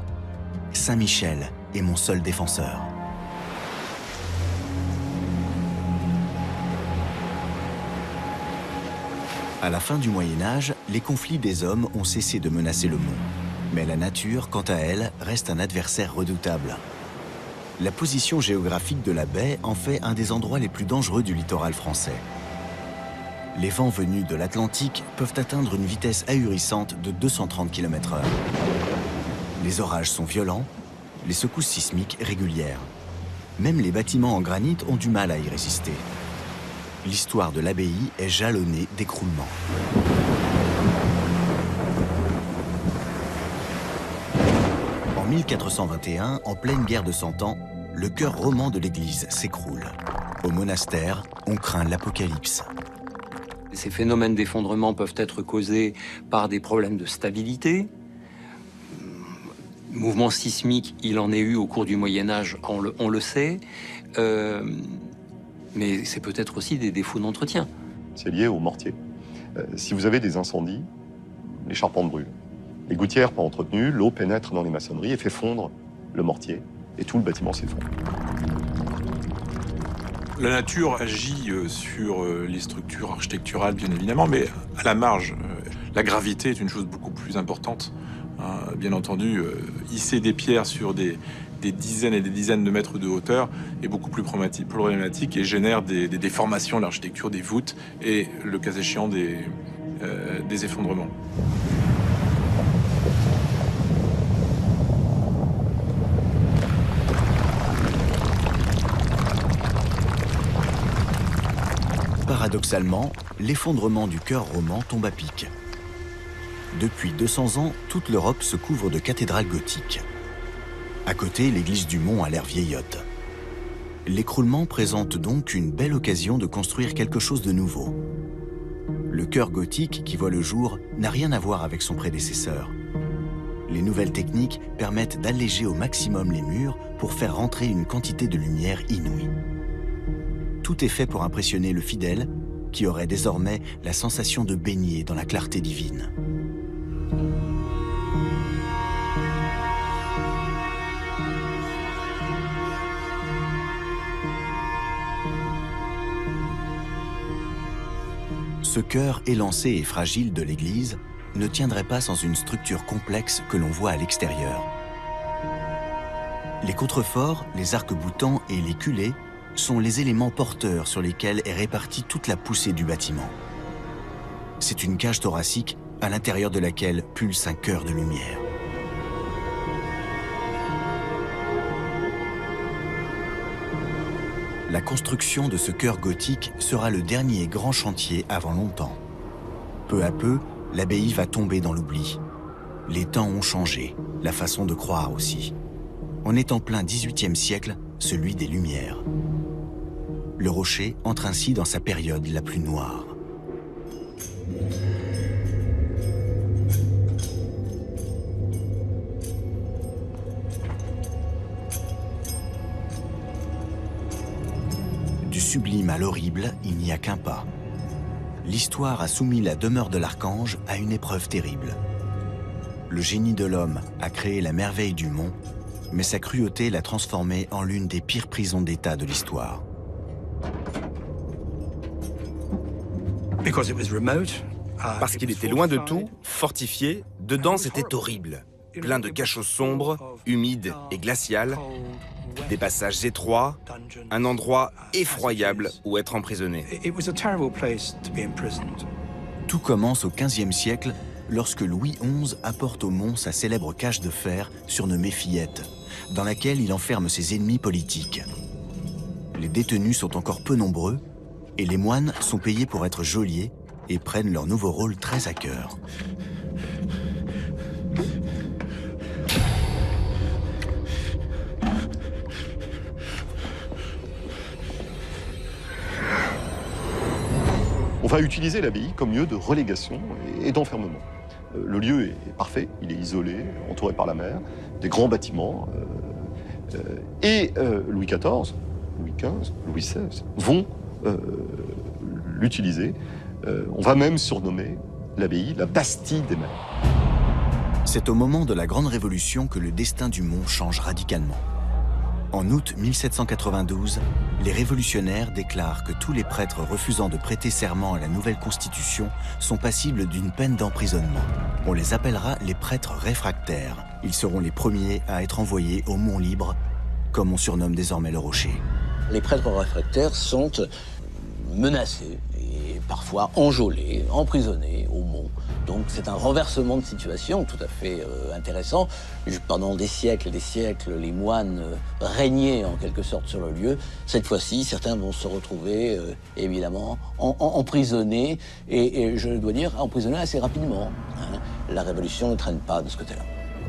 A: Saint-Michel est mon seul défenseur. À la fin du Moyen-Âge, les conflits des hommes ont cessé de menacer le mont. Mais la nature, quant à elle, reste un adversaire redoutable. La position géographique de la baie en fait un des endroits les plus dangereux du littoral français. Les vents venus de l'Atlantique peuvent atteindre une vitesse ahurissante de 230 km/h. Les orages sont violents, les secousses sismiques régulières. Même les bâtiments en granit ont du mal à y résister. L'histoire de l'abbaye est jalonnée d'écroulements. En 1421, en pleine guerre de 100 ans, le cœur roman de l'église s'écroule. Au monastère, on craint l'apocalypse.
N: Ces phénomènes d'effondrement peuvent être causés par des problèmes de stabilité. Mouvement sismique, il en est eu au cours du Moyen-Âge, on le sait. Mais c'est peut-être aussi des défauts d'entretien.
D: C'est lié au mortier. Si vous avez des incendies, les charpentes brûlent. Les gouttières pas entretenues, l'eau pénètre dans les maçonneries et fait fondre le mortier. Et tout le bâtiment s'effondre.
F: La nature agit sur les structures architecturales, bien évidemment, mais à la marge, la gravité est une chose beaucoup plus importante. Bien entendu, hisser des pierres sur des dizaines et des dizaines de mètres de hauteur est beaucoup plus problématique et génère des déformations de l'architecture, des voûtes et, le cas échéant, des effondrements.
A: Paradoxalement, l'effondrement du chœur roman tombe à pic. Depuis 200 ans, toute l'Europe se couvre de cathédrales gothiques. À côté, l'église du Mont a l'air vieillotte. L'écroulement présente donc une belle occasion de construire quelque chose de nouveau. Le chœur gothique qui voit le jour n'a rien à voir avec son prédécesseur. Les nouvelles techniques permettent d'alléger au maximum les murs pour faire rentrer une quantité de lumière inouïe. Tout est fait pour impressionner le fidèle, qui aurait désormais la sensation de baigner dans la clarté divine. Ce chœur élancé et fragile de l'église ne tiendrait pas sans une structure complexe que l'on voit à l'extérieur. Les contreforts, les arcs-boutants et les culées sont les éléments porteurs sur lesquels est répartie toute la poussée du bâtiment. C'est une cage thoracique à l'intérieur de laquelle pulse un chœur de lumière. La construction de ce chœur gothique sera le dernier grand chantier avant longtemps. Peu à peu, l'abbaye va tomber dans l'oubli. Les temps ont changé, la façon de croire aussi. On est en plein XVIIIe siècle, celui des Lumières. Le rocher entre ainsi dans sa période la plus noire. Du sublime à l'horrible, il n'y a qu'un pas. L'histoire a soumis la demeure de l'Archange à une épreuve terrible. Le génie de l'homme a créé la merveille du mont, mais sa cruauté l'a transformée en l'une des pires prisons d'État de l'histoire.
C: Parce qu'il était loin de tout, fortifié, dedans c'était horrible. Plein de cachots sombres, humides et glaciales, des passages étroits, un endroit effroyable où être emprisonné.
A: Tout commence au XVe siècle, lorsque Louis XI apporte au mont sa célèbre cage de fer surnommée Fillette, dans laquelle il enferme ses ennemis politiques. Les détenus sont encore peu nombreux, et les moines sont payés pour être geôliers et prennent leur nouveau rôle très à cœur.
D: On va utiliser l'abbaye comme lieu de relégation et d'enfermement. Le lieu est parfait, il est isolé, entouré par la mer, des grands bâtiments. Et Louis XIV, Louis XV, Louis XVI vont l'utiliser. On va même surnommer l'abbaye la Bastille des mers.
A: C'est au moment de la Grande Révolution que le destin du mont change radicalement. En août 1792, les révolutionnaires déclarent que tous les prêtres refusant de prêter serment à la nouvelle constitution sont passibles d'une peine d'emprisonnement. On les appellera les prêtres réfractaires. Ils seront les premiers à être envoyés au Mont Libre, comme on surnomme désormais le rocher.
B: Les prêtres réfractaires sont menacés et parfois enjôlés, emprisonnés au Mont. Donc c'est un renversement de situation tout à fait intéressant. Pendant des siècles et des siècles, les moines régnaient en quelque sorte sur le lieu. Cette fois-ci, certains vont se retrouver évidemment emprisonnés et je dois dire emprisonnés assez rapidement. Hein. La révolution ne traîne pas de ce côté-là.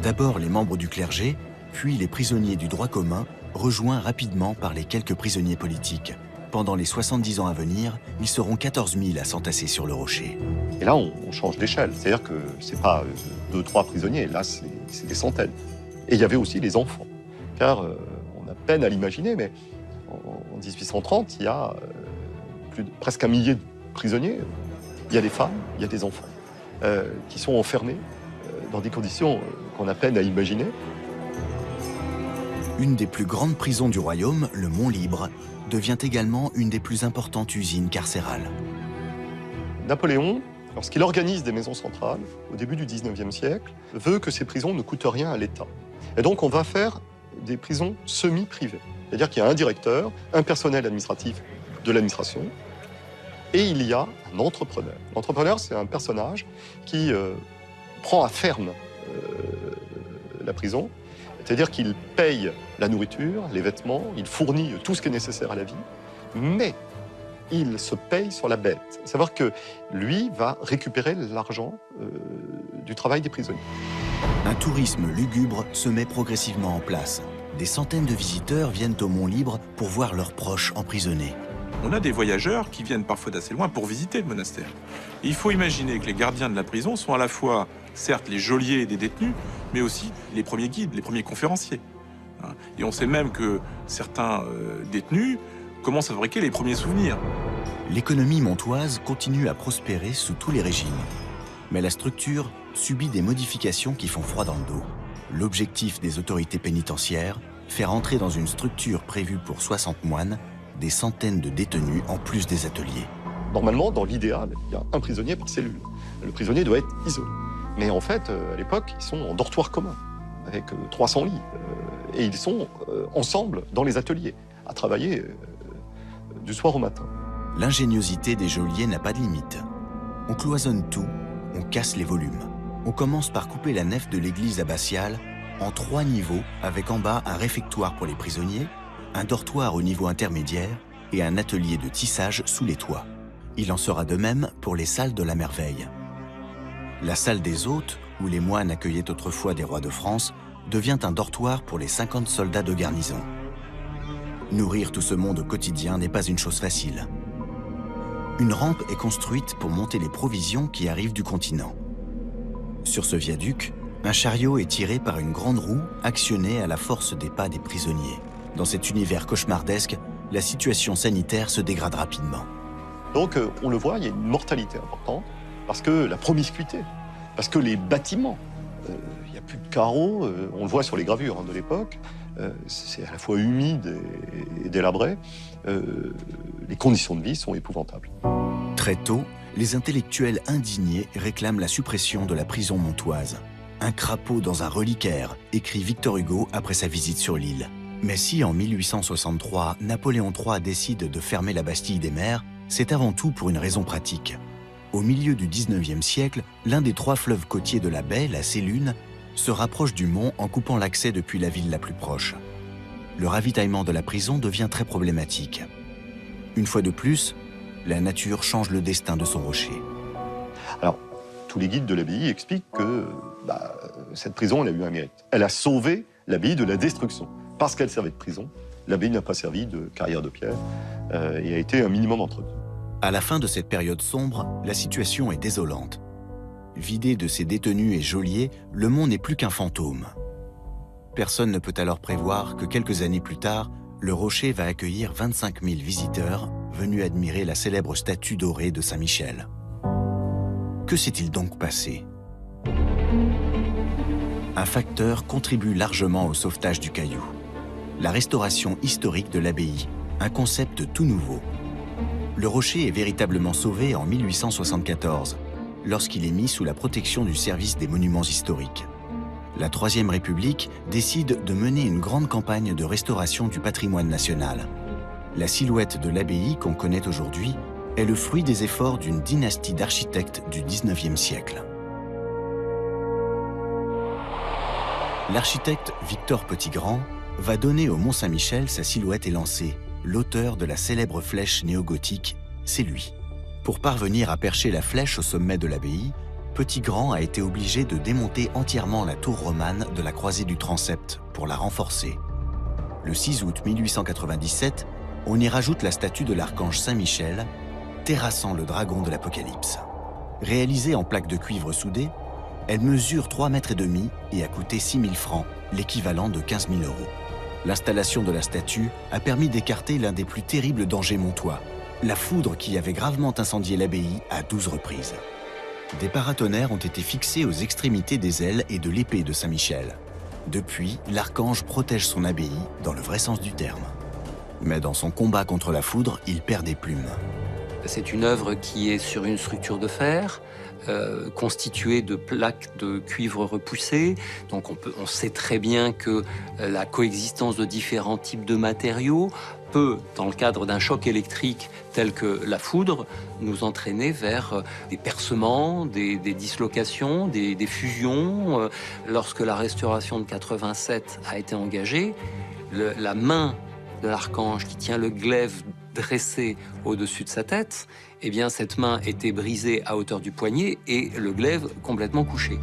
A: D'abord les membres du clergé, puis les prisonniers du droit commun, rejoints rapidement par les quelques prisonniers politiques. Pendant les 70 ans à venir, ils seront 14 000 à s'entasser sur le rocher.
D: Et là, on change d'échelle. C'est-à-dire que c'est pas 2-3 prisonniers, là, c'est des centaines. Et il y avait aussi les enfants. Car on a peine à l'imaginer, mais en 1830, il y a presque 1 millier de prisonniers. Il y a des femmes, il y a des enfants qui sont enfermés dans des conditions qu'on a peine à imaginer.
A: Une des plus grandes prisons du royaume, le Mont Libre, devient également une des plus importantes usines carcérales.
D: Napoléon, lorsqu'il organise des maisons centrales, au début du 19e siècle, veut que ces prisons ne coûtent rien à l'État. Et donc on va faire des prisons semi-privées. C'est-à-dire qu'il y a un directeur, un personnel administratif de l'administration, et il y a un entrepreneur. L'entrepreneur, c'est un personnage qui prend à ferme la prison, c'est-à-dire qu'il paye la nourriture, les vêtements, il fournit tout ce qui est nécessaire à la vie, mais il se paye sur la bête. Savoir que lui va récupérer l'argent du travail des prisonniers.
A: Un tourisme lugubre se met progressivement en place. Des centaines de visiteurs viennent au Mont Libre pour voir leurs proches emprisonnés.
F: On a des voyageurs qui viennent parfois d'assez loin pour visiter le monastère. Et il faut imaginer que les gardiens de la prison sont à la fois, certes, les geôliers des détenus, mais aussi les premiers guides, les premiers conférenciers. Et on sait même que certains détenus commencent à fabriquer les premiers souvenirs.
A: L'économie montoise continue à prospérer sous tous les régimes. Mais la structure subit des modifications qui font froid dans le dos. L'objectif des autorités pénitentiaires, faire entrer dans une structure prévue pour 60 moines, des centaines de détenus en plus des ateliers.
D: Normalement, dans l'idéal, il y a un prisonnier par cellule. Le prisonnier doit être isolé. Mais en fait, à l'époque, ils sont en dortoir commun, avec 300 lits. Et ils sont ensemble dans les ateliers, à travailler du soir au matin.
A: L'ingéniosité des geôliers n'a pas de limite. On cloisonne tout, on casse les volumes. On commence par couper la nef de l'église abbatiale en 3 niveaux, avec en bas un réfectoire pour les prisonniers, un dortoir au niveau intermédiaire et un atelier de tissage sous les toits. Il en sera de même pour les salles de la merveille. La salle des hôtes, où les moines accueillaient autrefois des rois de France, devient un dortoir pour les 50 soldats de garnison. Nourrir tout ce monde au quotidien n'est pas une chose facile. Une rampe est construite pour monter les provisions qui arrivent du continent. Sur ce viaduc, un chariot est tiré par une grande roue actionnée à la force des pas des prisonniers. Dans cet univers cauchemardesque, la situation sanitaire se dégrade rapidement.
D: Donc, on le voit, il y a une mortalité importante, parce que la promiscuité, parce que les bâtiments, il n'y a plus de carreaux, on le voit sur les gravures de l'époque, c'est à la fois humide et délabré, les conditions de vie sont épouvantables.
A: Très tôt, les intellectuels indignés réclament la suppression de la prison montoise. Un crapaud dans un reliquaire, écrit Victor Hugo après sa visite sur l'île. Mais si en 1863, Napoléon III décide de fermer la Bastille des Mers, c'est avant tout pour une raison pratique. Au milieu du 19e siècle, l'un des 3 fleuves côtiers de la baie, la Sélune, se rapproche du mont en coupant l'accès depuis la ville la plus proche. Le ravitaillement de la prison devient très problématique. Une fois de plus, la nature change le destin de son rocher.
D: Alors, tous les guides de l'abbaye expliquent que cette prison, elle a eu un mérite. Elle a sauvé l'abbaye de la destruction. Parce qu'elle servait de prison, l'abbaye n'a pas servi de carrière de pierre et a été un minimum entretenue.
A: À la fin de cette période sombre, la situation est désolante. Vidé de ses détenus et geôliers, le mont n'est plus qu'un fantôme. Personne ne peut alors prévoir que quelques années plus tard, le rocher va accueillir 25 000 visiteurs venus admirer la célèbre statue dorée de Saint-Michel. Que s'est-il donc passé? Un facteur contribue largement au sauvetage du caillou. La restauration historique de l'abbaye, un concept tout nouveau. Le rocher est véritablement sauvé en 1874, lorsqu'il est mis sous la protection du service des monuments historiques. La Troisième République décide de mener une grande campagne de restauration du patrimoine national. La silhouette de l'abbaye qu'on connaît aujourd'hui est le fruit des efforts d'une dynastie d'architectes du XIXe siècle. L'architecte Victor Petitgrand va donner au Mont-Saint-Michel sa silhouette élancée. L'auteur de la célèbre flèche néogothique, c'est lui. Pour parvenir à percher la flèche au sommet de l'abbaye, Petitgrand a été obligé de démonter entièrement la tour romane de la croisée du transept pour la renforcer. Le 6 août 1897, on y rajoute la statue de l'archange Saint-Michel, terrassant le dragon de l'Apocalypse. Réalisée en plaques de cuivre soudées, elle mesure 3,5 mètres et a coûté 6 000 francs, l'équivalent de 15 000 €. L'installation de la statue a permis d'écarter l'un des plus terribles dangers montois, la foudre qui avait gravement incendié l'abbaye à 12 reprises. Des paratonnerres ont été fixés aux extrémités des ailes et de l'épée de Saint-Michel. Depuis, l'archange protège son abbaye dans le vrai sens du terme. Mais dans son combat contre la foudre, il perd des plumes.
N: C'est une œuvre qui est sur une structure de fer, constituée de plaques de cuivre repoussées. Donc on sait très bien que la coexistence de différents types de matériaux peut, dans le cadre d'un choc électrique tel que la foudre, nous entraîner vers des percements, des dislocations, des fusions. Lorsque la restauration de 87 a été engagée, la main de l'archange qui tient le glaive dressé au-dessus de sa tête, eh bien cette main était brisée à hauteur du poignet et le glaive complètement couché.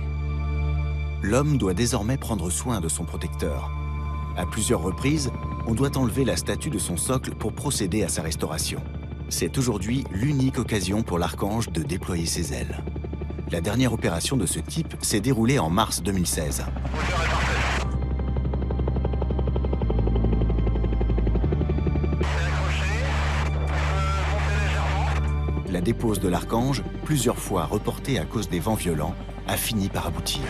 A: L'homme doit désormais prendre soin de son protecteur. À plusieurs reprises, on doit enlever la statue de son socle pour procéder à sa restauration. C'est aujourd'hui l'unique occasion pour l'archange de déployer ses ailes. La dernière opération de ce type s'est déroulée en mars 2016. La dépose de l'archange, plusieurs fois reportée à cause des vents violents, a fini par aboutir.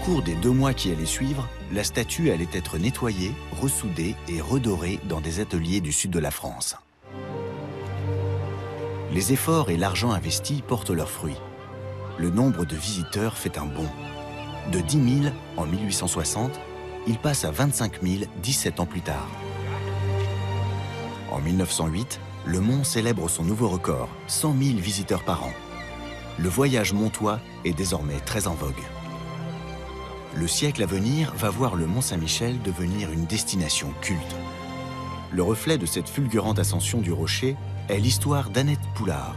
A: cours des 2 mois qui allaient suivre, la statue allait être nettoyée, ressoudée et redorée dans des ateliers du sud de la France. Les efforts et l'argent investi portent leurs fruits. Le nombre de visiteurs fait un bond. De 10 000 en 1860, il passe à 25 000 17 ans plus tard. En 1908, le Mont célèbre son nouveau record, 100 000 visiteurs par an. Le voyage montois est désormais très en vogue. Le siècle à venir va voir le Mont Saint-Michel devenir une destination culte. Le reflet de cette fulgurante ascension du rocher est l'histoire d'Annette Poulard.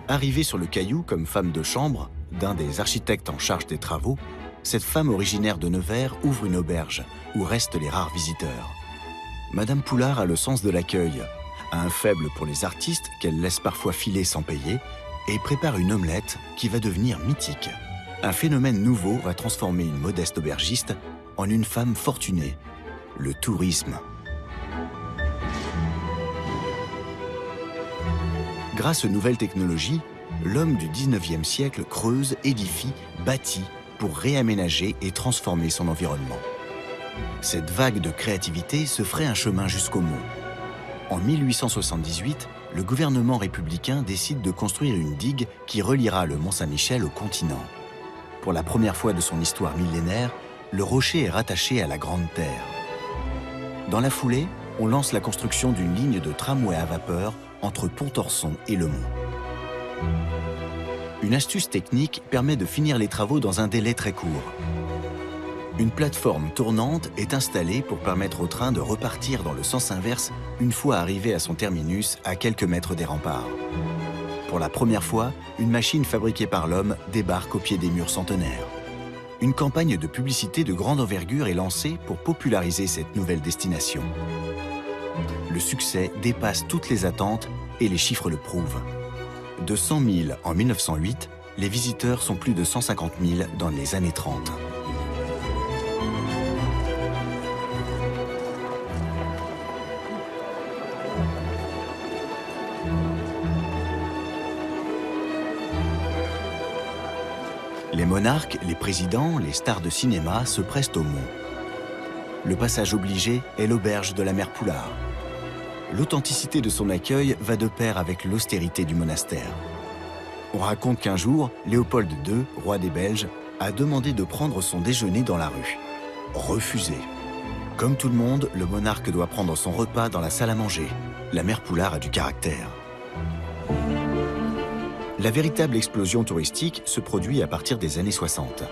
A: Arrivée sur le caillou comme femme de chambre d'un des architectes en charge des travaux, cette femme originaire de Nevers ouvre une auberge où restent les rares visiteurs. Madame Poulard a le sens de l'accueil, a un faible pour les artistes qu'elle laisse parfois filer sans payer et prépare une omelette qui va devenir mythique. Un phénomène nouveau va transformer une modeste aubergiste en une femme fortunée, le tourisme. Grâce aux nouvelles technologies, l'homme du 19e siècle creuse, édifie, bâtit pour réaménager et transformer son environnement. Cette vague de créativité se ferait un chemin jusqu'au Mont. En 1878, le gouvernement républicain décide de construire une digue qui reliera le Mont Saint-Michel au continent. Pour la première fois de son histoire millénaire, le rocher est rattaché à la Grande Terre. Dans la foulée, on lance la construction d'une ligne de tramway à vapeur entre Pontorson et le Mont. Une astuce technique permet de finir les travaux dans un délai très court. Une plateforme tournante est installée pour permettre au train de repartir dans le sens inverse une fois arrivé à son terminus à quelques mètres des remparts. Pour la première fois, une machine fabriquée par l'homme débarque au pied des murs centenaires. Une campagne de publicité de grande envergure est lancée pour populariser cette nouvelle destination. Le succès dépasse toutes les attentes et les chiffres le prouvent. De 100 000 en 1908, les visiteurs sont plus de 150 000 dans les années 30. Les monarques, les présidents, les stars de cinéma se pressent au Mont. Le passage obligé est l'auberge de la mère Poulard. L'authenticité de son accueil va de pair avec l'austérité du monastère. On raconte qu'un jour, Léopold II, roi des Belges, a demandé de prendre son déjeuner dans la rue. Refusé. Comme tout le monde, le monarque doit prendre son repas dans la salle à manger. La mère Poulard a du caractère. La véritable explosion touristique se produit à partir des années 60.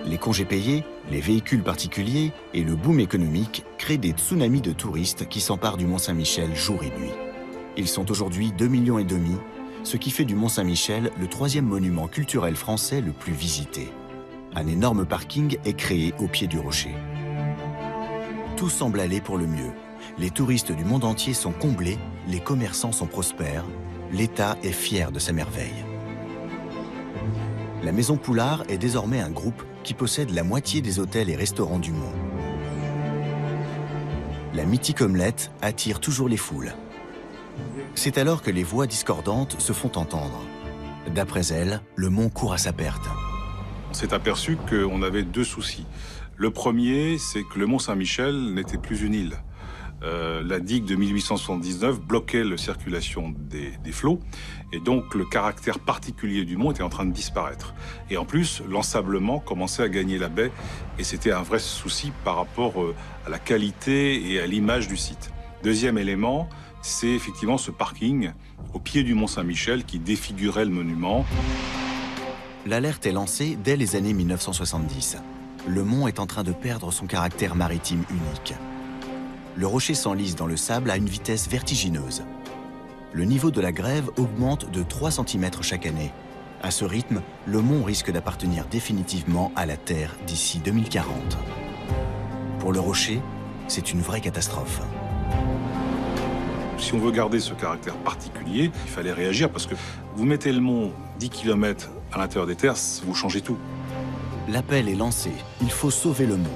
A: Les congés payés, les véhicules particuliers et le boom économique créent des tsunamis de touristes qui s'emparent du Mont Saint-Michel jour et nuit. Ils sont aujourd'hui 2,5 millions, ce qui fait du Mont Saint-Michel le 3e monument culturel français le plus visité. Un énorme parking est créé au pied du rocher. Tout semble aller pour le mieux. Les touristes du monde entier sont comblés, les commerçants sont prospères, l'État est fier de sa merveille. La Maison Poulard est désormais un groupe qui possède la moitié des hôtels et restaurants du Mont. La mythique omelette attire toujours les foules. C'est alors que les voix discordantes se font entendre. D'après elle, le Mont court à sa perte.
F: On s'est aperçu qu'on avait 2 soucis. Le premier, c'est que le Mont Saint-Michel n'était plus une île. La digue de 1879 bloquait la circulation des flots et donc le caractère particulier du mont était en train de disparaître. Et en plus, l'ensablement commençait à gagner la baie et c'était un vrai souci par rapport à la qualité et à l'image du site. Deuxième élément, c'est effectivement ce parking au pied du Mont Saint-Michel qui défigurait le monument.
A: L'alerte est lancée dès les années 1970. Le mont est en train de perdre son caractère maritime unique. Le rocher s'enlise dans le sable à une vitesse vertigineuse. Le niveau de la grève augmente de 3 cm chaque année. À ce rythme, le mont risque d'appartenir définitivement à la Terre d'ici 2040. Pour le rocher, c'est une vraie catastrophe.
F: Si on veut garder ce caractère particulier, il fallait réagir parce que vous mettez le mont 10 km à l'intérieur des terres, vous changez tout.
A: L'appel est lancé, il faut sauver le mont.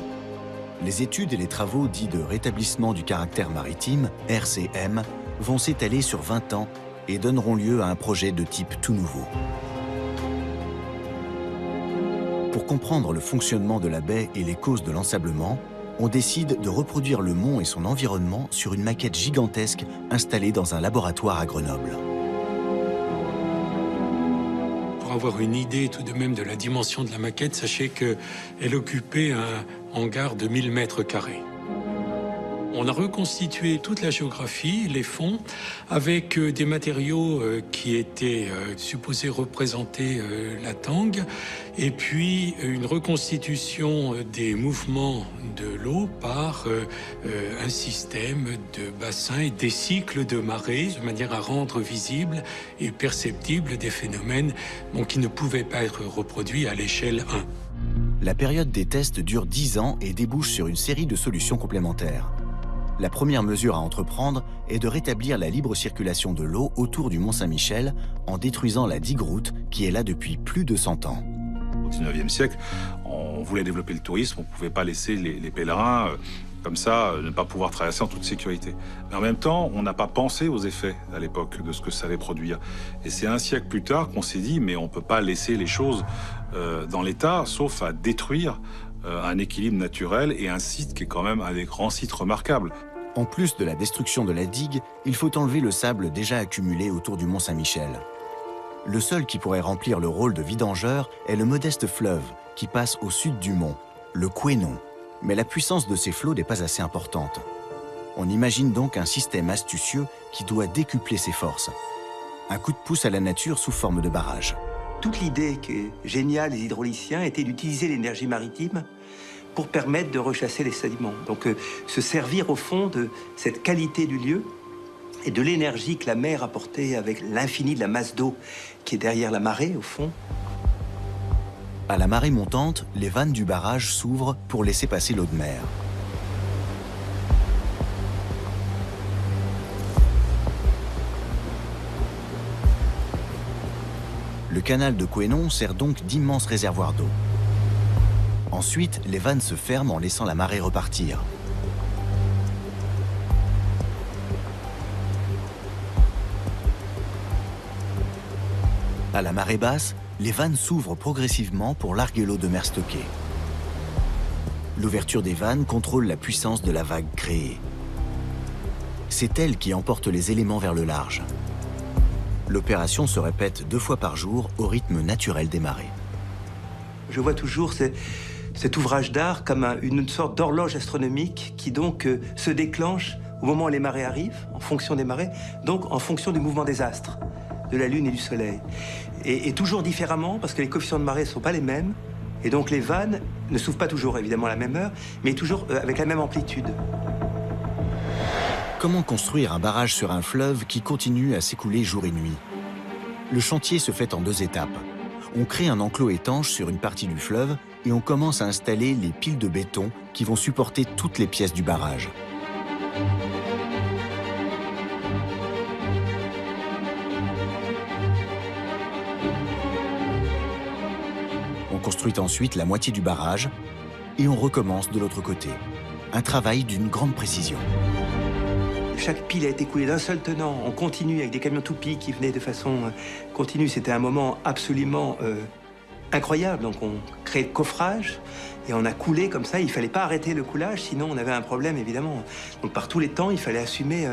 A: Les études et les travaux dits de rétablissement du caractère maritime, RCM, vont s'étaler sur 20 ans et donneront lieu à un projet de type tout nouveau. Pour comprendre le fonctionnement de la baie et les causes de l'ensablement, on décide de reproduire le mont et son environnement sur une maquette gigantesque installée dans un laboratoire à Grenoble.
G: Pour avoir une idée tout de même de la dimension de la maquette, sachez qu'elle occupait un hangar de 1000 mètres carrés. On a reconstitué toute la géographie, les fonds, avec des matériaux qui étaient supposés représenter la Tangue, et puis une reconstitution des mouvements de l'eau par un système de bassins et des cycles de marée, de manière à rendre visibles et perceptibles des phénomènes qui ne pouvaient pas être reproduits à l'échelle 1.
A: La période des tests dure 10 ans et débouche sur une série de solutions complémentaires. La première mesure à entreprendre est de rétablir la libre circulation de l'eau autour du Mont-Saint-Michel en détruisant la digue-route qui est là depuis plus de 100 ans.
F: Au XIXe siècle, on voulait développer le tourisme, on ne pouvait pas laisser les pèlerins comme ça, ne pas pouvoir traverser en toute sécurité. Mais en même temps, on n'a pas pensé aux effets à l'époque de ce que ça allait produire. Et c'est un siècle plus tard qu'on s'est dit, mais on ne peut pas laisser les choses dans l'état, sauf à détruire un équilibre naturel et un site qui est quand même un des grands sites remarquables.
A: En plus de la destruction de la digue, il faut enlever le sable déjà accumulé autour du Mont-Saint-Michel. Le seul qui pourrait remplir le rôle de vidangeur est le modeste fleuve qui passe au sud du mont, le Couesnon. Mais la puissance de ces flots n'est pas assez importante. On imagine donc un système astucieux qui doit décupler ses forces. Un coup de pouce à la nature sous forme de barrage.
O: Toute l'idée qui est géniale des hydrauliciens était d'utiliser l'énergie maritime pour permettre de rechasser les sédiments. Donc se servir au fond de cette qualité du lieu et de l'énergie que la mer apportait avec l'infini de la masse d'eau qui est derrière la marée au fond.
A: À la marée montante, les vannes du barrage s'ouvrent pour laisser passer l'eau de mer. Le canal de Couesnon sert donc d'immense réservoir d'eau. Ensuite, les vannes se ferment en laissant la marée repartir. À la marée basse, les vannes s'ouvrent progressivement pour larguer l'eau de mer stockée. L'ouverture des vannes contrôle la puissance de la vague créée. C'est elle qui emporte les éléments vers le large. L'opération se répète 2 fois par jour au rythme naturel des marées.
O: Je vois toujours cet ouvrage d'art comme une sorte d'horloge astronomique qui donc se déclenche au moment où les marées arrivent, en fonction des marées, donc en fonction du mouvement des astres, de la Lune et du Soleil. Et toujours différemment, parce que les coefficients de marée ne sont pas les mêmes, et donc les vannes ne s'ouvrent pas toujours évidemment à la même heure, mais toujours avec la même amplitude.
A: Comment construire un barrage sur un fleuve qui continue à s'écouler jour et nuit? Le chantier se fait en 2 étapes. On crée un enclos étanche sur une partie du fleuve et on commence à installer les piles de béton qui vont supporter toutes les pièces du barrage. On construit ensuite la moitié du barrage et on recommence de l'autre côté. Un travail d'une grande précision.
O: Chaque pile a été coulée d'un seul tenant. On continue avec des camions toupies qui venaient de façon continue. C'était un moment absolument incroyable. Donc on crée le coffrage et on a coulé comme ça. Il ne fallait pas arrêter le coulage, sinon on avait un problème évidemment. Donc par tous les temps, il fallait assumer,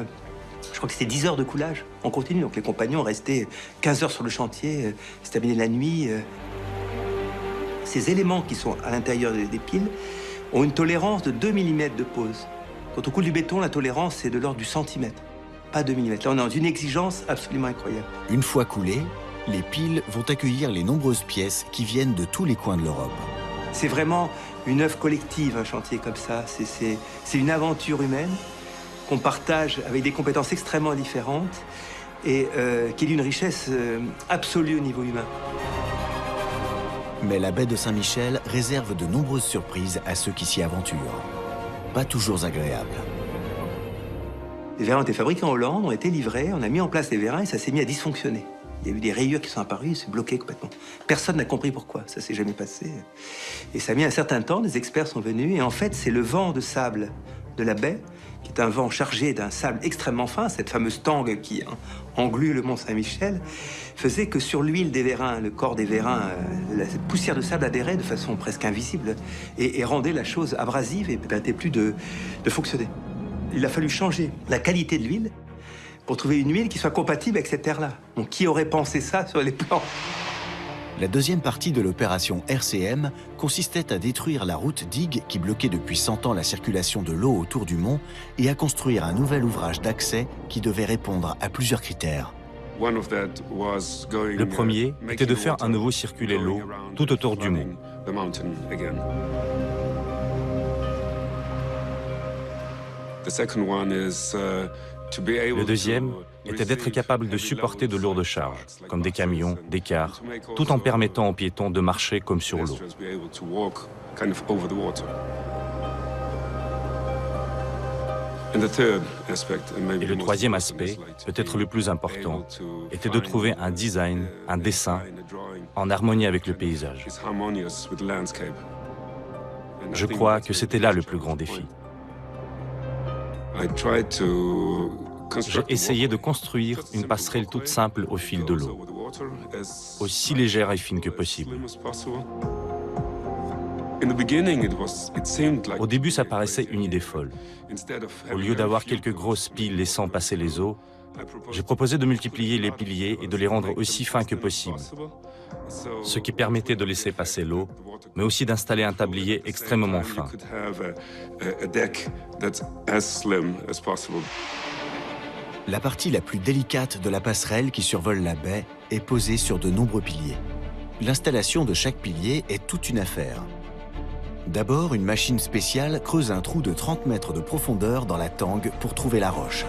O: je crois que c'était 10 heures de coulage. On continue, donc les compagnons restaient 15 heures sur le chantier, se terminaient la nuit. Ces éléments qui sont à l'intérieur des piles ont une tolérance de 2 mm de pause. Quand on coule du béton, la tolérance, c'est de l'ordre du centimètre, pas 2 mm. Là, on est dans une exigence absolument incroyable.
A: Une fois coulées, les piles vont accueillir les nombreuses pièces qui viennent de tous les coins de l'Europe.
O: C'est vraiment une œuvre collective, un chantier comme ça. C'est une aventure humaine qu'on partage avec des compétences extrêmement différentes et qui est d'une richesse absolue au niveau humain.
A: Mais la baie de Saint-Michel réserve de nombreuses surprises à ceux qui s'y aventurent. Pas toujours agréables.
O: Les vérins ont été fabriqués en Hollande, ont été livrés, on a mis en place les vérins et ça s'est mis à dysfonctionner. Il y a eu des rayures qui sont apparues, c'est bloqué complètement. Personne n'a compris pourquoi, ça s'est jamais passé. Et ça a mis un certain temps, des experts sont venus et en fait c'est le vent de sable de la baie, qui est un vent chargé d'un sable extrêmement fin, cette fameuse tangue qui englue le mont Saint-Michel, faisait que sur l'huile des vérins, le corps des vérins, cette poussière de sable adhérait de façon presque invisible et rendait la chose abrasive et ne permettait plus de fonctionner. Il a fallu changer la qualité de l'huile pour trouver une huile qui soit compatible avec cette terre-là. Donc qui aurait pensé ça sur les plans ?
A: La deuxième partie de l'opération RCM consistait à détruire la route digue qui bloquait depuis 100 ans la circulation de l'eau autour du mont et à construire un nouvel ouvrage d'accès qui devait répondre à plusieurs critères.
P: Le premier était de faire à nouveau circuler l'eau tout autour du mont. Le deuxième était d'être capable de supporter de lourdes charges, comme des camions, des cars, tout en permettant aux piétons de marcher comme sur l'eau. Et le troisième aspect, peut-être le plus important, était de trouver un design, un dessin, en harmonie avec le paysage. Je crois que c'était là le plus grand défi. J'ai essayé de construire une passerelle toute simple au fil de l'eau, aussi légère et fine que possible. Au début, ça paraissait une idée folle. Au lieu d'avoir quelques grosses piles laissant passer les eaux, j'ai proposé de multiplier les piliers et de les rendre aussi fins que possible, ce qui permettait de laisser passer l'eau, mais aussi d'installer un tablier extrêmement fin.
A: La partie la plus délicate de la passerelle qui survole la baie est posée sur de nombreux piliers. L'installation de chaque pilier est toute une affaire. D'abord, une machine spéciale creuse un trou de 30 mètres de profondeur dans la tangue pour trouver la roche.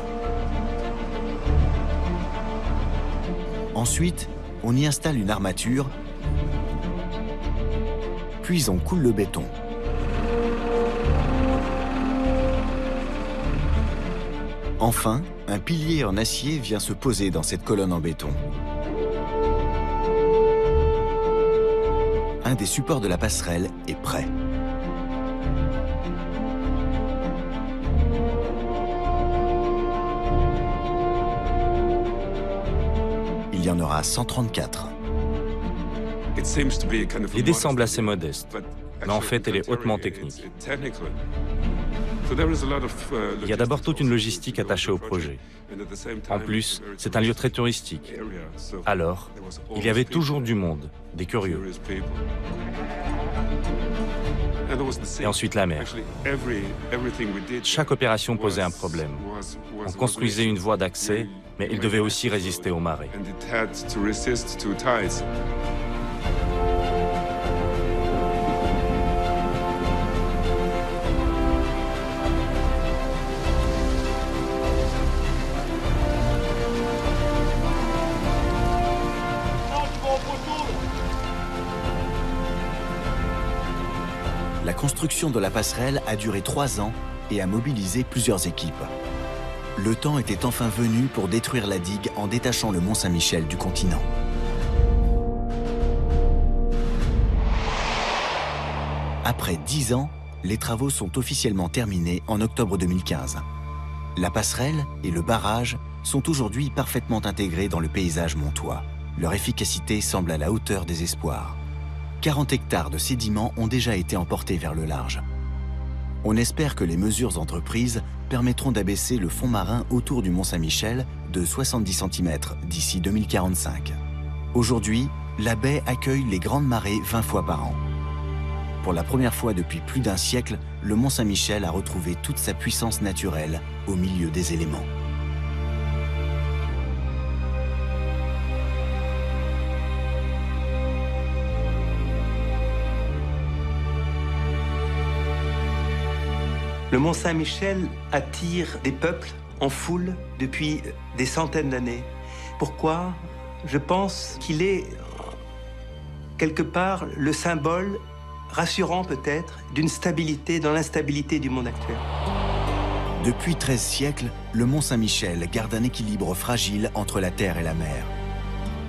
A: Ensuite, on y installe une armature, puis on coule le béton. Enfin, un pilier en acier vient se poser dans cette colonne en béton. Un des supports de la passerelle est prêt. Il y en aura 134.
P: L'idée semble assez modeste, mais en fait, elle est hautement technique. Il y a d'abord toute une logistique attachée au projet. En plus, c'est un lieu très touristique. Alors, il y avait toujours du monde, des curieux. Et ensuite la mer. Chaque opération posait un problème. On construisait une voie d'accès, mais il devait aussi résister aux marées.
A: La construction de la passerelle a duré 3 ans et a mobilisé plusieurs équipes. Le temps était enfin venu pour détruire la digue en détachant le mont Saint-Michel du continent. Après 10 ans, les travaux sont officiellement terminés en octobre 2015. La passerelle et le barrage sont aujourd'hui parfaitement intégrés dans le paysage montois. Leur efficacité semble à la hauteur des espoirs. 40 hectares de sédiments ont déjà été emportés vers le large. On espère que les mesures entreprises permettront d'abaisser le fond marin autour du mont Saint-Michel de 70 cm d'ici 2045. Aujourd'hui, la baie accueille les grandes marées 20 fois par an. Pour la première fois depuis plus d'un siècle, le mont Saint-Michel a retrouvé toute sa puissance naturelle au milieu des éléments.
O: Le mont Saint-Michel attire des peuples en foule depuis des centaines d'années. Pourquoi? Je pense qu'il est quelque part le symbole rassurant peut-être d'une stabilité dans l'instabilité du monde actuel.
A: Depuis 13 siècles, le mont Saint-Michel garde un équilibre fragile entre la terre et la mer.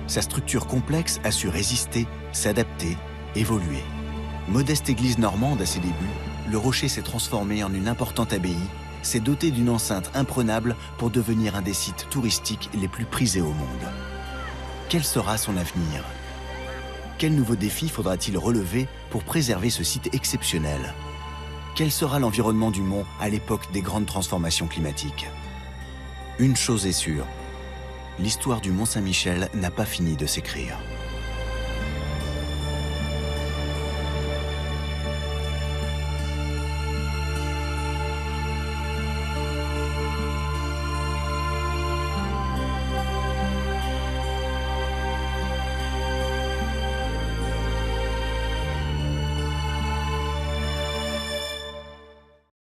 A: Sa structure complexe a su résister, s'adapter, évoluer. Modeste église normande à ses débuts, le rocher s'est transformé en une importante abbaye s'est doté d'une enceinte imprenable pour devenir un des sites touristiques les plus prisés au monde. Quel sera son avenir? Quel nouveau défi faudra-t-il relever pour préserver ce site exceptionnel? Quel sera l'environnement du mont à l'époque des grandes transformations climatiques? Une chose est sûre, l'histoire du Mont Saint-Michel n'a pas fini de s'écrire.